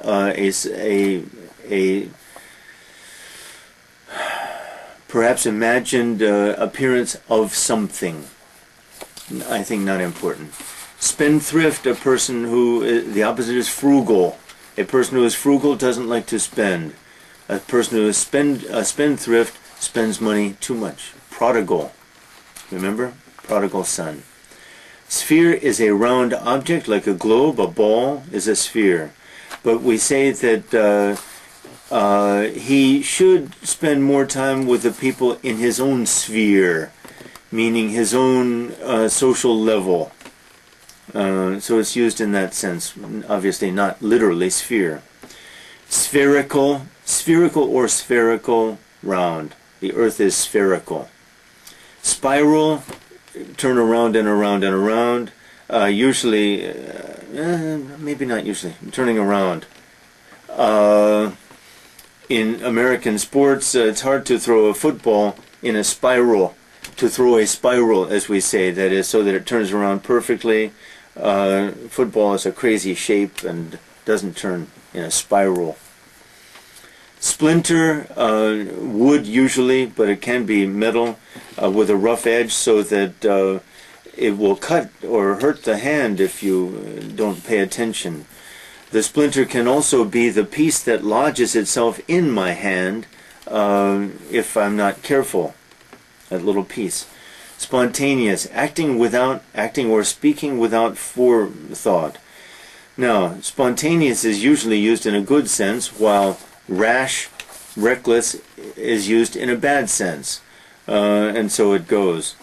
perhaps imagined appearance of something. I think not important. Spendthrift, a person who, the opposite is frugal. A person who is frugal doesn't like to spend. A person who is a spendthrift spends money too much. Prodigal. Remember? Prodigal son. Sphere is a round object like a globe. A ball is a sphere. But we say that he should spend more time with the people in his own sphere, meaning his own social level. So it's used in that sense, obviously not literally sphere. Spherical, or spherical, round. The earth is spherical. Spiral, turn around and around and around. Usually, maybe not usually, turning around. In American sports, it's hard to throw a football in a spiral. To throw a spiral, as we say, that is, so that it turns around perfectly. Football is a crazy shape and doesn't turn in a spiral. Splinter, wood usually, but it can be metal with a rough edge so that it will cut or hurt the hand if you don't pay attention. The splinter can also be the piece that lodges itself in my hand if I'm not careful. That little piece. Spontaneous, acting or speaking without forethought. Now, spontaneous is usually used in a good sense, while rash, reckless is used in a bad sense. And so it goes.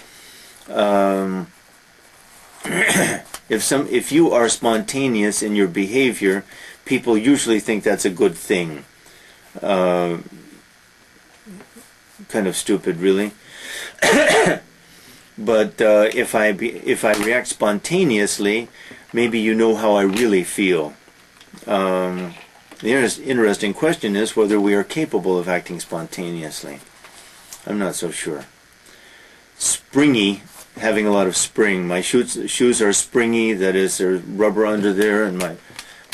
If you are spontaneous in your behavior, people usually think that's a good thing. Kind of stupid, really. But if I react spontaneously, maybe you know how I really feel. The interesting question is whether we are capable of acting spontaneously. I'm not so sure. Springy, having a lot of spring. My shoes are springy, that is, there's rubber under there, and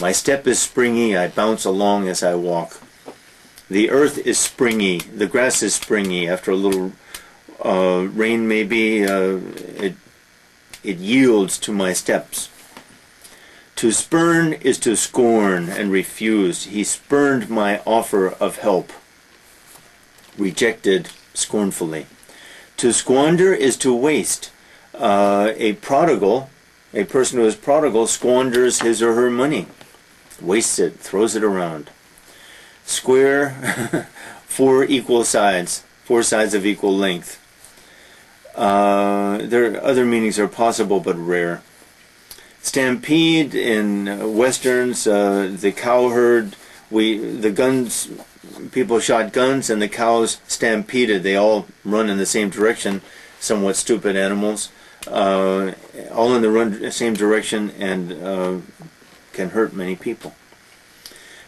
my step is springy. I bounce along as I walk. The earth is springy. The grass is springy. After a little rain, maybe it yields to my steps. To spurn is to scorn and refuse. He spurned my offer of help. Rejected scornfully. To squander is to waste. A prodigal, a person who is prodigal, squanders his or her money. Wastes it, throws it around. Square, four equal sides, four sides of equal length. Other meanings are possible but rare. Stampede in westerns, the cow herd, people shot guns and the cows stampeded. They all run in the same direction, somewhat stupid animals, all in the same direction and can hurt many people.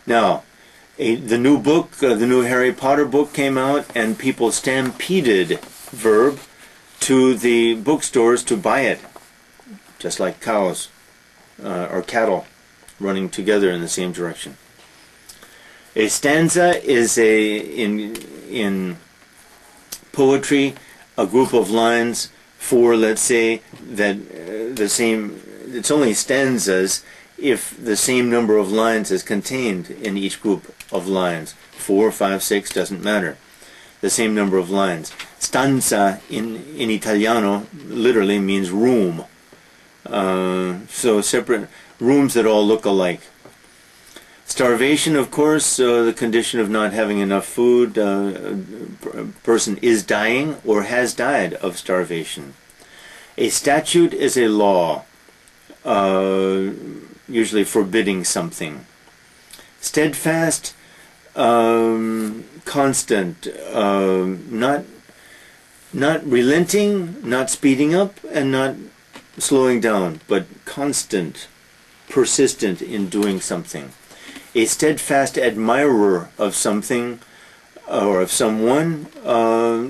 Now, the new book, the new Harry Potter book came out, and people stampeded, verb, to the bookstores to buy it, just like cows or cattle running together in the same direction. A stanza is in poetry, a group of lines for, let's say, that it's only stanzas if the same number of lines is contained in each group of lines. 4, 5, 6, doesn't matter. The same number of lines. Stanza in Italiano literally means room. So separate rooms that all look alike. Starvation, of course, the condition of not having enough food. A person is dying or has died of starvation. A statute is a law, usually forbidding something. Steadfast, constant, not relenting, not speeding up, and not slowing down, but constant, persistent in doing something. A steadfast admirer of something or of someone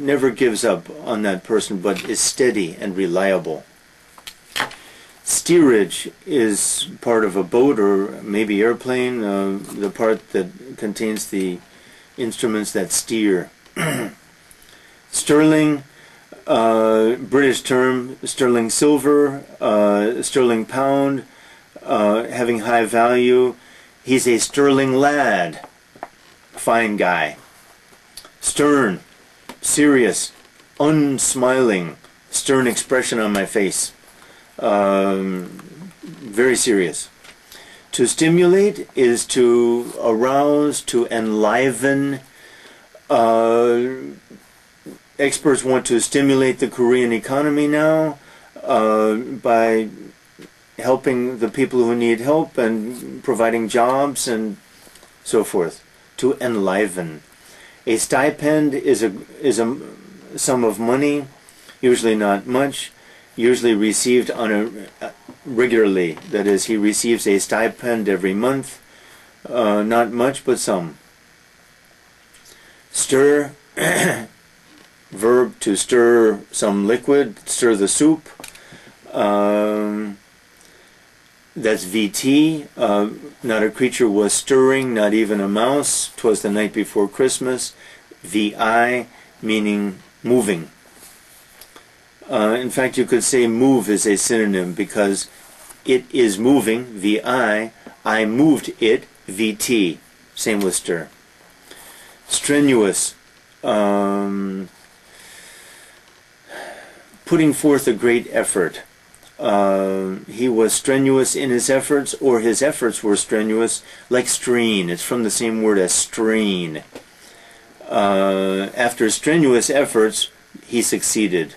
never gives up on that person, but is steady and reliable. Steerage is part of a boat or maybe airplane, the part that contains the instruments that steer. Sterling, British term, sterling silver, sterling pound, having high value. He's a sterling lad, fine guy. Stern, serious, unsmiling, stern expression on my face. Very serious. To stimulate is to arouse, to enliven. Experts want to stimulate the Korean economy now by helping the people who need help and providing jobs and so forth. To enliven. A stipend is a sum of money, usually not much, usually received on regularly. That is, he receives a stipend every month, not much, but some. Stir, verb to stir some liquid, stir the soup. That's VT. Not a creature was stirring, not even a mouse. 'Twas the night before Christmas. VI, meaning moving. In fact, you could say move is a synonym because it is moving, VI. I moved it, VT. Same with stir. Strenuous. Putting forth a great effort. He was strenuous in his efforts, or his efforts were strenuous, like strain. It's from the same word as strain. After strenuous efforts, he succeeded.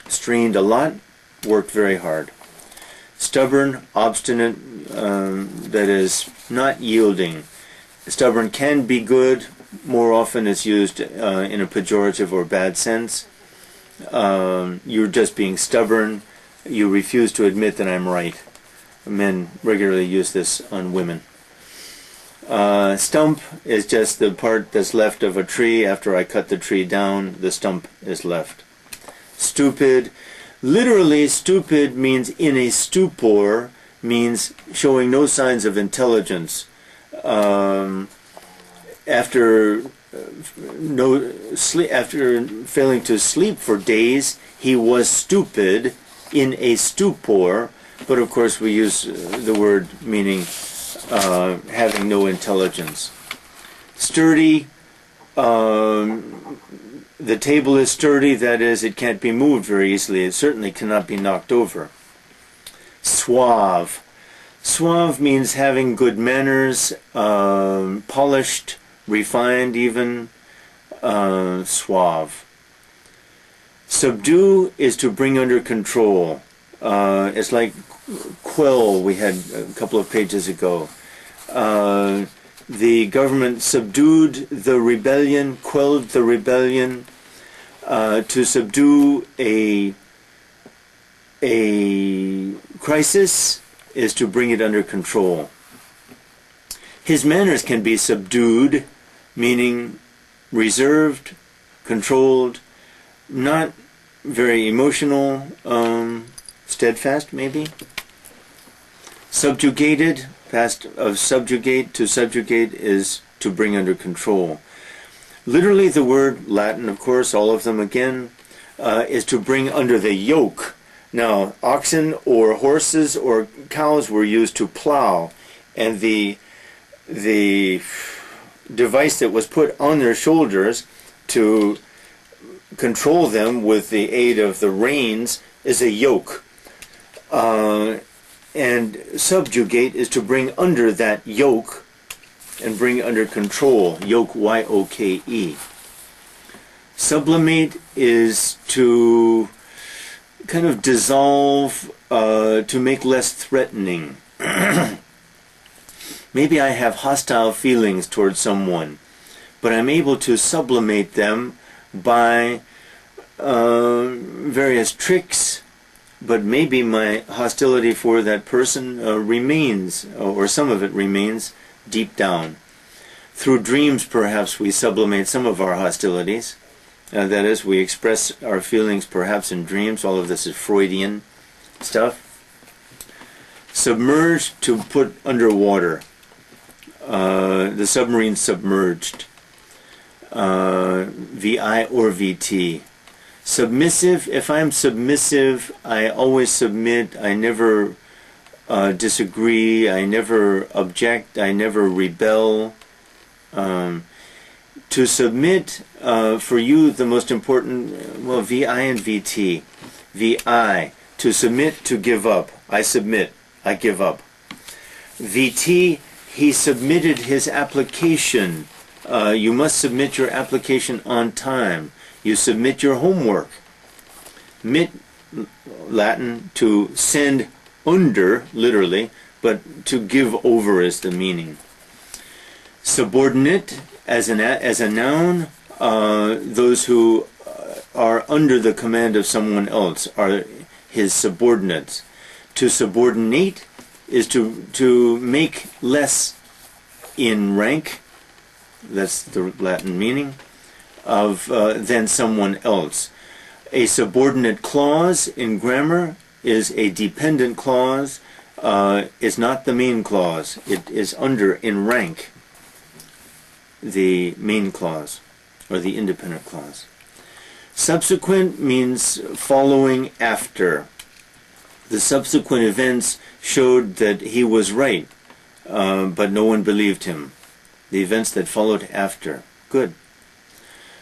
Strained a lot, worked very hard. Stubborn, obstinate, that is, not yielding. Stubborn can be good. More often it's used in a pejorative or bad sense. You're just being stubborn. You refuse to admit that I'm right. Men regularly use this on women. Stump is just the part that's left of a tree. After I cut the tree down, the stump is left. Stupid. Literally, stupid means in a stupor, means showing no signs of intelligence. After failing to sleep for days, he was stupid, in a stupor, but of course we use the word meaning having no intelligence. Sturdy, the table is sturdy, that is, it can't be moved very easily. It certainly cannot be knocked over. Suave. Suave means having good manners, polished, refined even, suave. Subdue is to bring under control. It's like quell we had a couple of pages ago. The government subdued the rebellion, quelled the rebellion. To subdue a crisis is to bring it under control. His manners can be subdued, meaning reserved, controlled, not very emotional, steadfast maybe. Subjugated, past of subjugate to subjugate is to bring under control. Literally the word, Latin of course, all of them again, is to bring under the yoke. Now, oxen or horses or cows were used to plow, and the device that was put on their shoulders to control them with the aid of the reins is a yoke. And subjugate is to bring under that yoke and bring under control. Yoke, Y-O-K-E. Sublimate is to kind of dissolve, to make less threatening. Maybe I have hostile feelings towards someone, but I'm able to sublimate them by various tricks, but maybe my hostility for that person remains, or some of it remains, deep down. Through dreams, perhaps, we sublimate some of our hostilities. That is, we express our feelings perhaps in dreams. All of this is Freudian stuff. Submerged, to put underwater. The submarine submerged. VI or VT. Submissive, if I'm submissive, I always submit, I never disagree, I never object, I never rebel. To submit, for you, the most important, well, VI and VT. VI, to submit, to give up. I submit, I give up. VT, he submitted his application. You must submit your application on time. You submit your homework. Mit, Latin, to send under, literally, but to give over is the meaning. Subordinate, as a noun, those who are under the command of someone else are his subordinates. To subordinate is to make less in rank, that's the Latin meaning, of than someone else. A subordinate clause in grammar is a dependent clause, is not the main clause. It is under in rank the main clause or the independent clause. Subsequent means following after. The subsequent events showed that he was right, but no one believed him. The events that followed after. Good.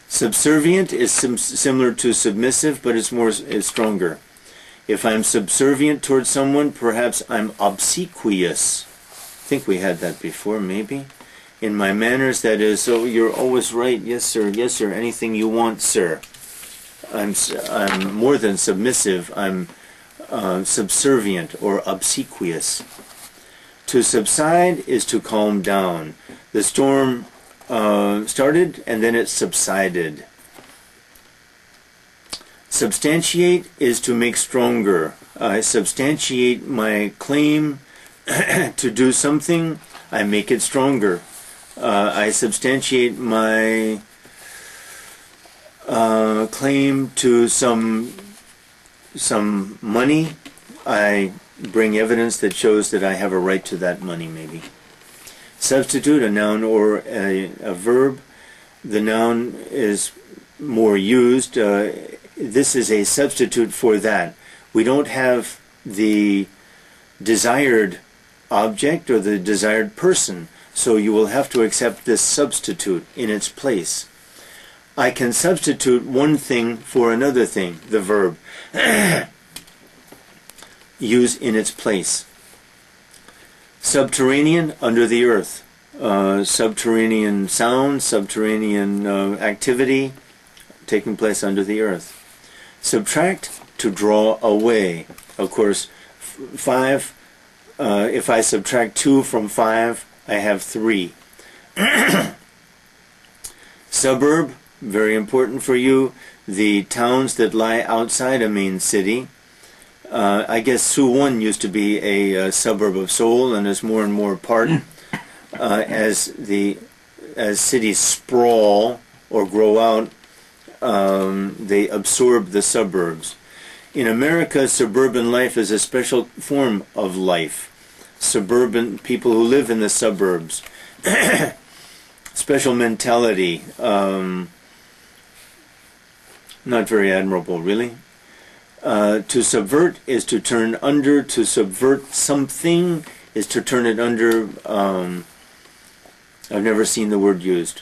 Subservient is similar to submissive, but it's stronger. If I'm subservient towards someone, perhaps I'm obsequious. I think we had that before, maybe. In my manners, that is, oh, you're always right, yes sir, anything you want, sir. I'm more than submissive, I'm subservient or obsequious. To subside is to calm down. The storm started and then it subsided. Substantiate is to make stronger. I substantiate my claim to do something, I make it stronger. I substantiate my claim to some money. I bring evidence that shows that I have a right to that money, maybe. Substitute, a noun or a verb. The noun is more used. This is a substitute for that. We don't have the desired object or the desired person, so you will have to accept this substitute in its place. I can substitute one thing for another thing, the verb. Use in its place. Subterranean, under the earth. Subterranean sound, subterranean activity taking place under the earth. Subtract, to draw away. Of course, 5, if I subtract 2 from 5, I have 3. Suburb, very important for you. The towns that lie outside a main city. I guess Suwon used to be a suburb of Seoul, and is more and more part as cities sprawl or grow out. They absorb the suburbs. In America, suburban life is a special form of life. Suburban people who live in the suburbs. Special mentality. Not very admirable, really. To subvert is to turn under. To subvert something is to turn it under. I've never seen the word used.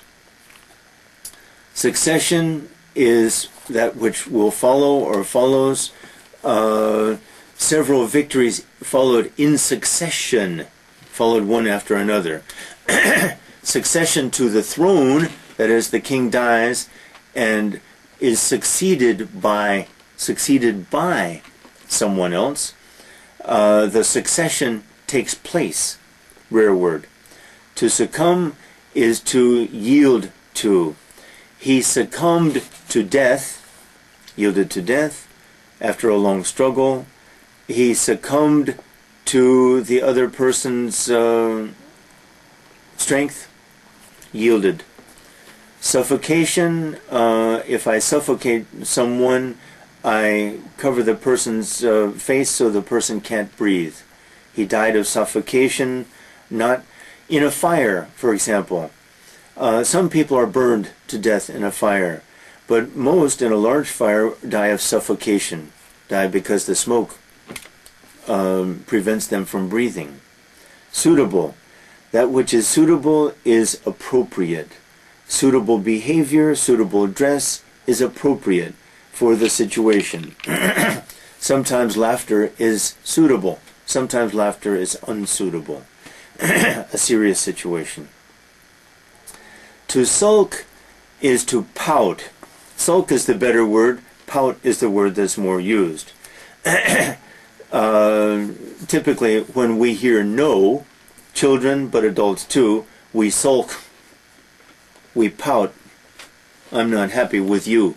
Succession is that which will follow or follows. Several victories followed in succession, followed one after another. Succession to the throne, that is, the king dies and is succeeded by someone else. The succession takes place. Rare word. To succumb is to yield to. He succumbed to death, yielded to death, after a long struggle. He succumbed to the other person's strength, yielded. Suffocation, if I suffocate someone, I cover the person's face so the person can't breathe. He died of suffocation, not in a fire, for example. Some people are burned to death in a fire. But most in a large fire die of suffocation, die because the smoke prevents them from breathing. Suitable. That which is suitable is appropriate. Suitable behavior, suitable dress is appropriate for the situation. Sometimes laughter is suitable. Sometimes laughter is unsuitable. A serious situation. To sulk is to pout. Sulk is the better word. Pout is the word that's more used. Typically, when we hear no, children, but adults too, we sulk. We pout. I'm not happy with you.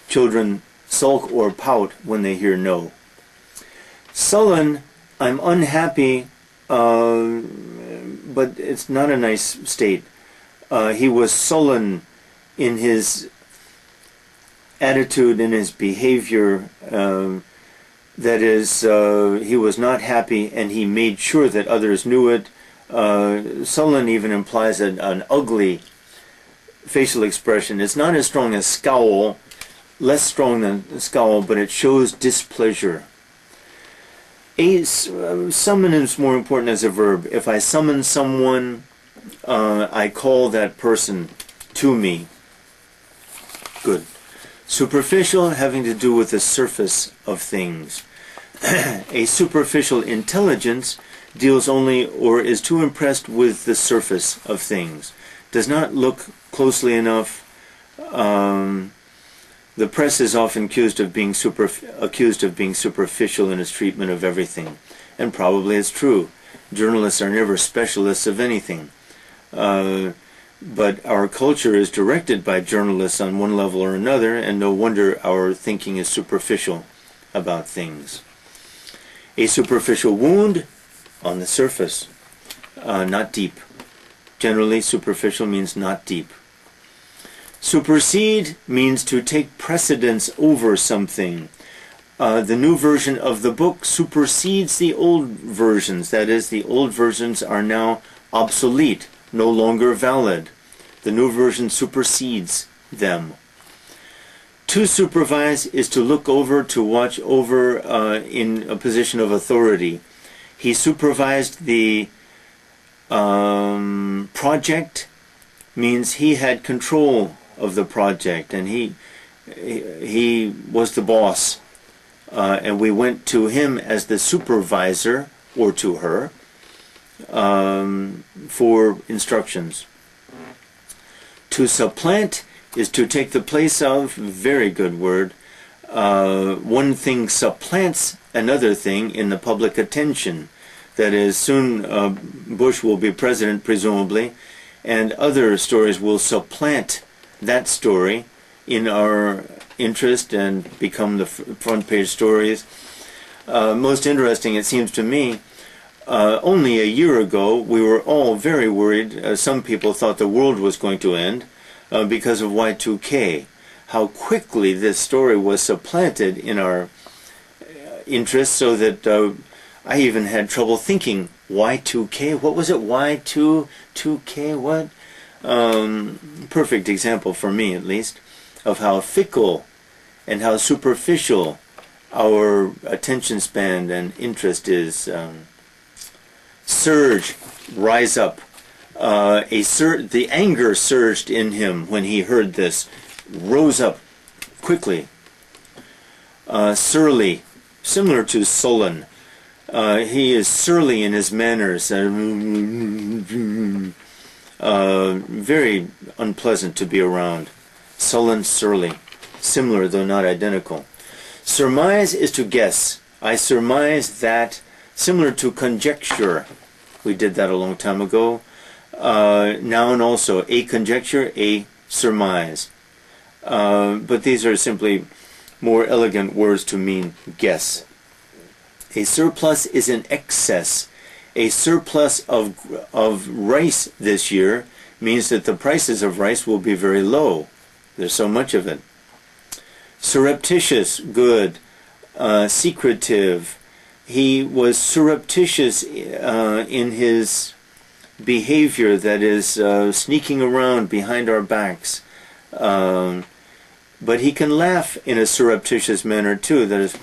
Children sulk or pout when they hear no. Sullen, I'm unhappy, but it's not a nice state. He was sullen in his attitude, in his behavior. That is, he was not happy, and he made sure that others knew it. Sullen even implies an ugly facial expression. It's not as strong as scowl, less strong than scowl, but it shows displeasure. Summon is more important as a verb. If I summon someone, I call that person to me. Good. Superficial, having to do with the surface of things. A superficial intelligence deals only or is too impressed with the surface of things. Does not look closely enough. The press is often accused of being superficial in its treatment of everything. And probably it's true. Journalists are never specialists of anything. But our culture is directed by journalists on one level or another, and no wonder our thinking is superficial about things. A superficial wound on the surface, not deep. Generally, superficial means not deep. Supersede means to take precedence over something. The new version of the book supersedes the old versions. That is, the old versions are now obsolete, no longer valid. The new version supersedes them. To supervise is to look over, to watch over in a position of authority. He supervised the project, means he had control of the project, and he was the boss. And we went to him as the supervisor, or to her, for instructions. To supplant is to take the place of, very good word. One thing supplants another thing in the public attention. That is, soon Bush will be president, presumably, and other stories will supplant that story in our interest and become the front page stories. Most interesting, it seems to me, only a year ago we were all very worried. Some people thought the world was going to end because of Y2K. How quickly this story was supplanted in our interest, so that I even had trouble thinking, Y2K? What was it? Y2K? What? Perfect example for me, at least, of how fickle and how superficial our attention span and interest is. Surge, rise up. The anger surged in him when he heard this, rose up quickly. Surly, similar to sullen. He is surly in his manners. Very unpleasant to be around. Sullen, surly. Similar, though not identical. Surmise is to guess. I surmise that. Similar to conjecture. We did that a long time ago. Noun also. A conjecture, a surmise. But these are simply more elegant words to mean guess. A surplus is an excess. A surplus of rice this year means that the prices of rice will be very low. There's so much of it. Surreptitious, good. Secretive. He was surreptitious in his behavior, that is, sneaking around behind our backs. But he can laugh in a surreptitious manner too, that is,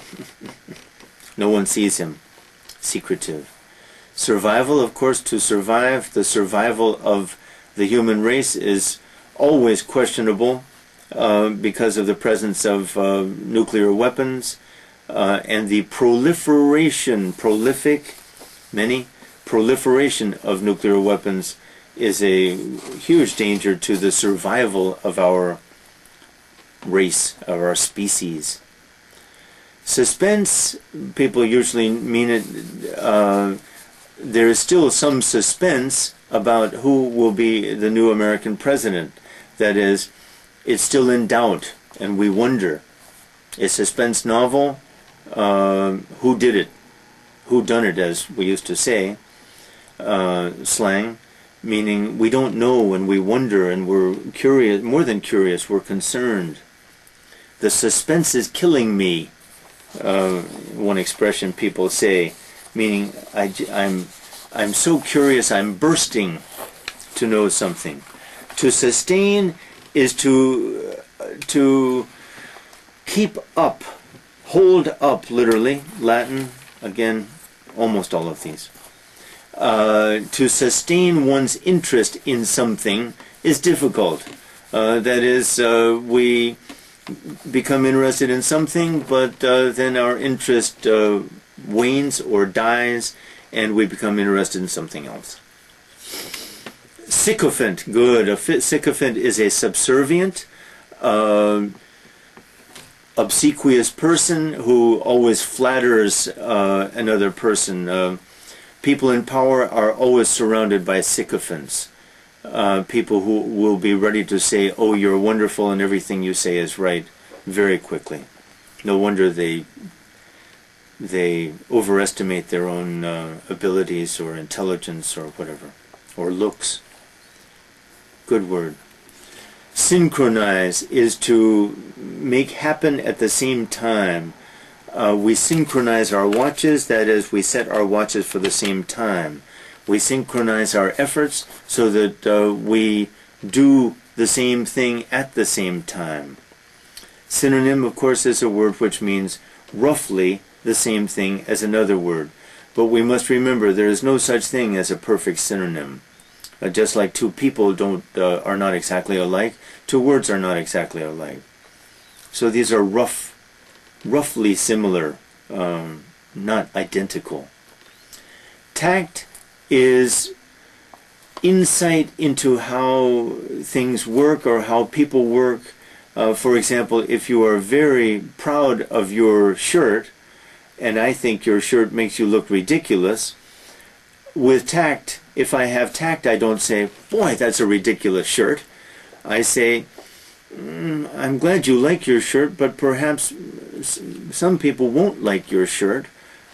no one sees him. Secretive. Survival, of course, to survive, the survival of the human race is always questionable because of the presence of nuclear weapons and the proliferation of nuclear weapons is a huge danger to the survival of our race, of our species. Suspense, people usually mean it, there is still some suspense about who will be the new American president. That is, it's still in doubt, and we wonder. A suspense novel, who did it? Who done it, as we used to say, slang, meaning we don't know and we wonder and we're curious, more than curious, we're concerned. The suspense is killing me, one expression people say, meaning I'm so curious, I'm bursting to know something. To sustain is to keep up, hold up, literally, Latin, again, almost all of these. To sustain one's interest in something is difficult. That is, we become interested in something, but then our interest wanes or dies, and we become interested in something else. Sycophant, good. A sycophant is a subservient, obsequious person who always flatters another person. People in power are always surrounded by sycophants. People who will be ready to say, oh, you're wonderful and everything you say is right, very quickly. No wonder they overestimate their own abilities or intelligence or whatever, or looks. Good word. Synchronize is to make happen at the same time. We synchronize our watches, that is, we set our watches for the same time. We synchronize our efforts so that we do the same thing at the same time. Synonym, of course, is a word which means roughly the same thing as another word. But we must remember there is no such thing as a perfect synonym. Just like two people are not exactly alike, two words are not exactly alike. So these are roughly similar, not identical. Tact is insight into how things work or how people work. For example, if you are very proud of your shirt, and I think your shirt makes you look ridiculous, with tact, if I have tact, I don't say, boy, that's a ridiculous shirt. I say, I'm glad you like your shirt, but perhaps some people won't like your shirt.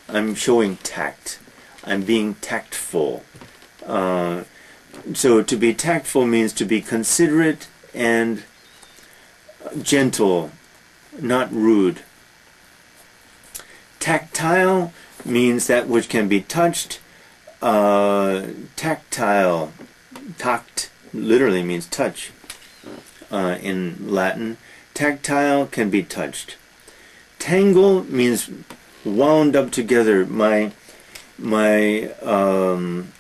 I'm showing tact. I'm being tactful. So to be tactful means to be considerate and gentle, not rude. Tactile means that which can be touched. Tactile, tact literally means touch in Latin. Tactile can be touched. Tangle means wound up together. My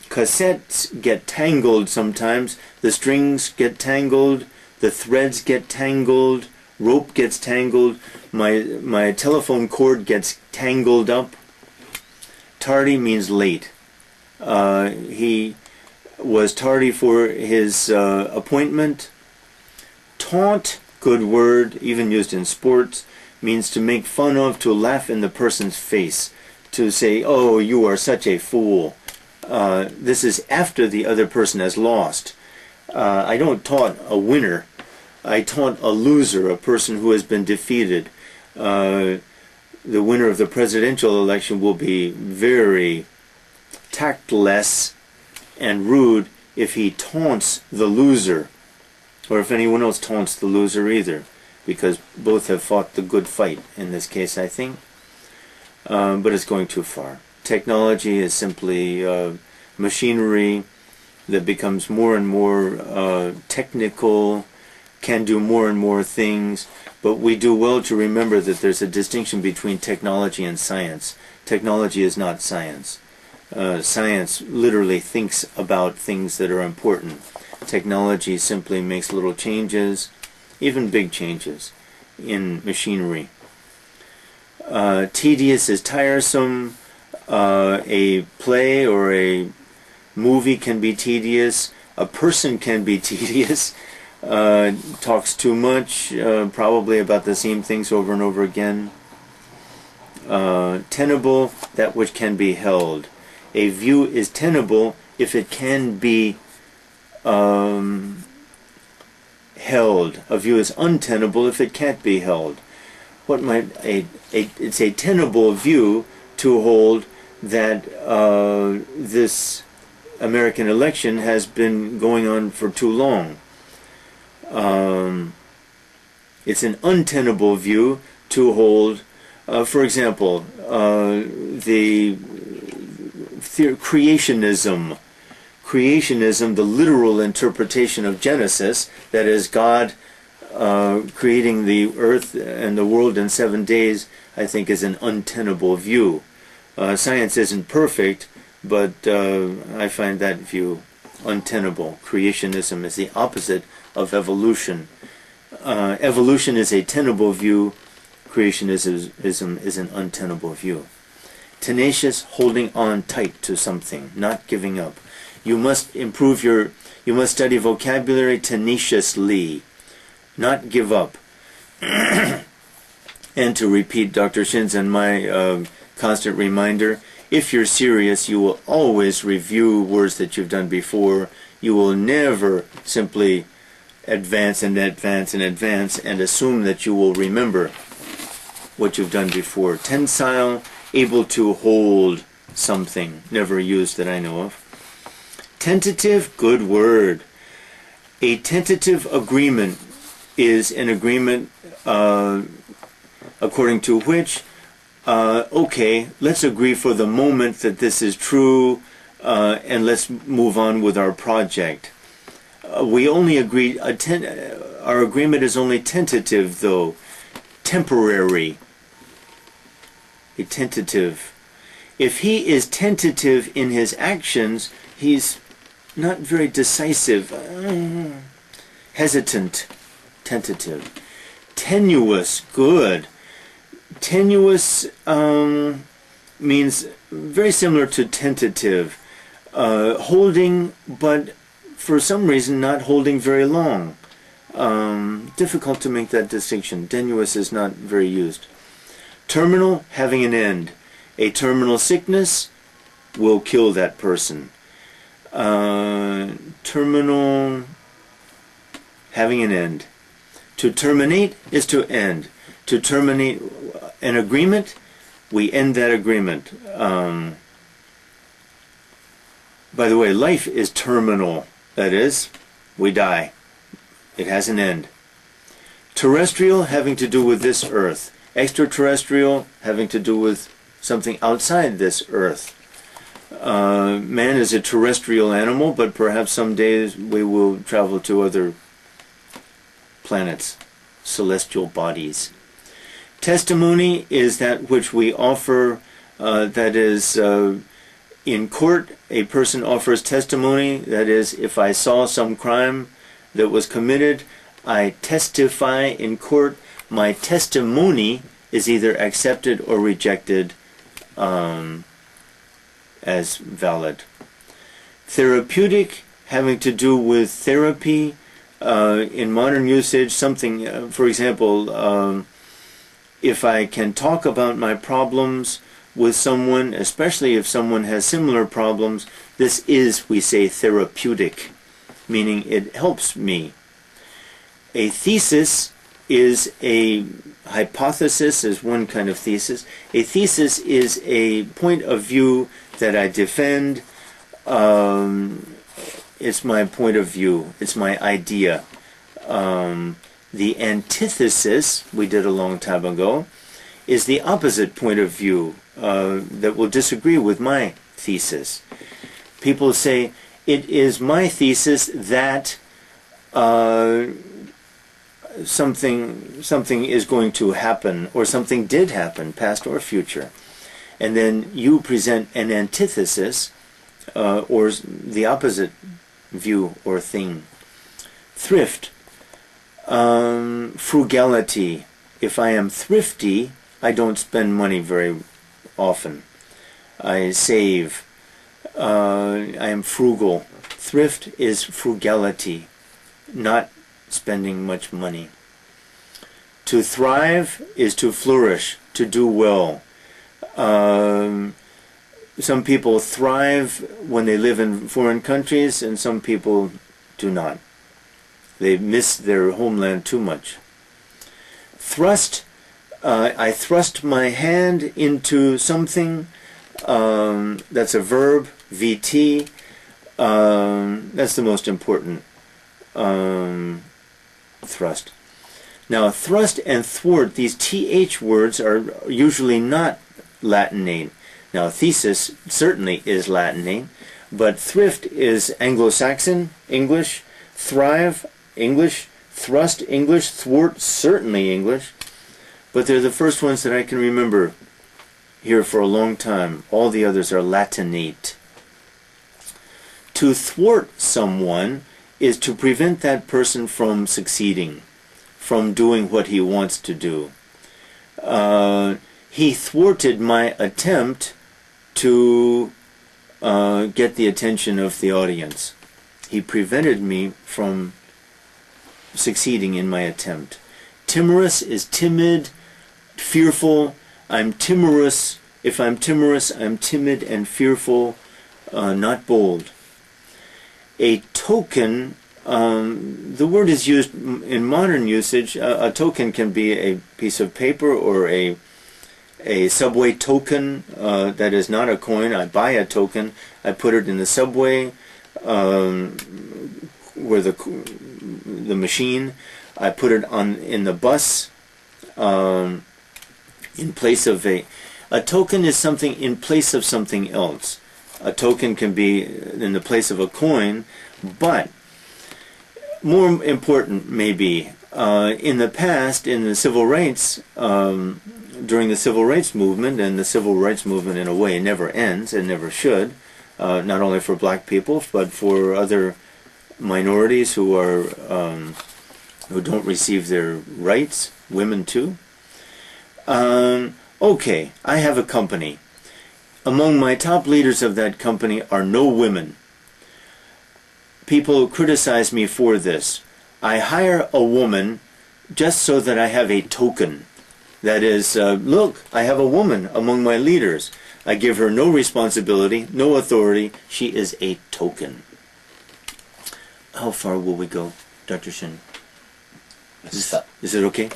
cassettes get tangled sometimes. The strings get tangled. The threads get tangled. Rope gets tangled. My telephone cord gets tangled up. Tardy means late. He was tardy for his appointment. Taunt, good word, even used in sports, means to make fun of, to laugh in the person's face, to say, oh, you are such a fool. This is after the other person has lost. I don't taunt a winner. I taunt a loser, a person who has been defeated. The winner of the presidential election will be very tactless and rude if he taunts the loser, or if anyone else taunts the loser either, because both have fought the good fight in this case, I think. But it's going too far. Technology is simply machinery that becomes more and more technical, can do more and more things, but we do well to remember that there's a distinction between technology and science. Technology is not science. Science literally thinks about things that are important. Technology simply makes little changes, even big changes, in machinery. Tedious is tiresome. A play or a movie can be tedious. A person can be tedious. Talks too much, probably about the same things over and over again. Tenable, that which can be held. A view is tenable if it can be held. A view is untenable if it can't be held. What might it's a tenable view to hold that this American election has been going on for too long. It's an untenable view to hold, for example, the creationism. Creationism, the literal interpretation of Genesis, that is God creating the earth and the world in 7 days, I think is an untenable view. Science isn't perfect, but I find that view untenable. Creationism is the opposite of evolution. Evolution is a tenable view. Creationism is an untenable view. Tenacious, holding on tight to something, not giving up. You must you must study vocabulary tenaciously, not give up. And to repeat Dr. Shin's and my constant reminder, if you're serious, you will always review words that you've done before. You will never simply advance and advance and advance and assume that you will remember what you've done before. Tensile, able to hold something, never used that I know of. Tentative, good word. A tentative agreement is an agreement according to which, okay, let's agree for the moment that this is true, and let's move on with our project. We only agree, our agreement is only tentative though, temporary. A tentative. If he is tentative in his actions, he's not very decisive, hesitant, tentative. Tenuous, good. Tenuous means very similar to tentative, holding, but for some reason not holding very long. Difficult to make that distinction. Tenuous is not very used. Terminal, having an end. A terminal sickness will kill that person. Terminal, having an end. To terminate is to end. To terminate an agreement, we end that agreement. By the way, life is terminal. That is, we die. It has an end. Terrestrial, having to do with this earth. Extraterrestrial, having to do with something outside this earth. Man is a terrestrial animal, but perhaps someday we will travel to other planets, celestial bodies. Testimony is that which we offer, that is, in court, a person offers testimony, that is, if I saw some crime that was committed, I testify in court. My testimony is either accepted or rejected as valid. Therapeutic, having to do with therapy, in modern usage, something, for example, if I can talk about my problems with someone, especially if someone has similar problems, this is, we say, therapeutic, meaning it helps me. A thesis is a hypothesis, is one kind of thesis. A thesis is a point of view that I defend. It's my point of view. It's my idea. The antithesis, we did a long time ago, is the opposite point of view that will disagree with my thesis. People say, it is my thesis that something is going to happen, or something did happen, past or future, and then you present an antithesis, or the opposite view or thing. Thrift, frugality. If I am thrifty, I don't spend money very often. I save. I am frugal. Thrift is frugality, not spending much money. To thrive is to flourish, to do well. Some people thrive when they live in foreign countries, and some people do not. They miss their homeland too much. Thrust, I thrust my hand into something. That's a verb, VT. That's the most important thrust. Now, thrust and thwart, these TH words are usually not Latinate. Now, thesis certainly is Latinate, but thrift is Anglo-Saxon, English, thrive, English, thrust, English, thwart, certainly English, but they're the first ones that I can remember here for a long time. All the others are Latinate. To thwart someone is to prevent that person from succeeding, from doing what he wants to do. He thwarted my attempt to get the attention of the audience. He prevented me from succeeding in my attempt. Timorous is timid, fearful. I'm timorous. If I'm timorous, I'm timid and fearful, not bold. A token, the word is used in modern usage. A token can be a piece of paper or a subway token that is not a coin. I buy a token, I put it in the subway where the machine, I put it in the bus in place of a token is something in place of something else. A token can be in the place of a coin, but more important maybe, in the past, in the civil rights, during the civil rights movement, and the civil rights movement in a way never ends and never should, not only for black people, but for other minorities who are who don't receive their rights, women too. Okay, I have a company. Among my top leaders of that company are no women. People criticize me for this. I hire a woman just so that I have a token. That is, look, I have a woman among my leaders. I give her no responsibility, no authority. She is a token. How far will we go, Dr. Shin? Is it okay?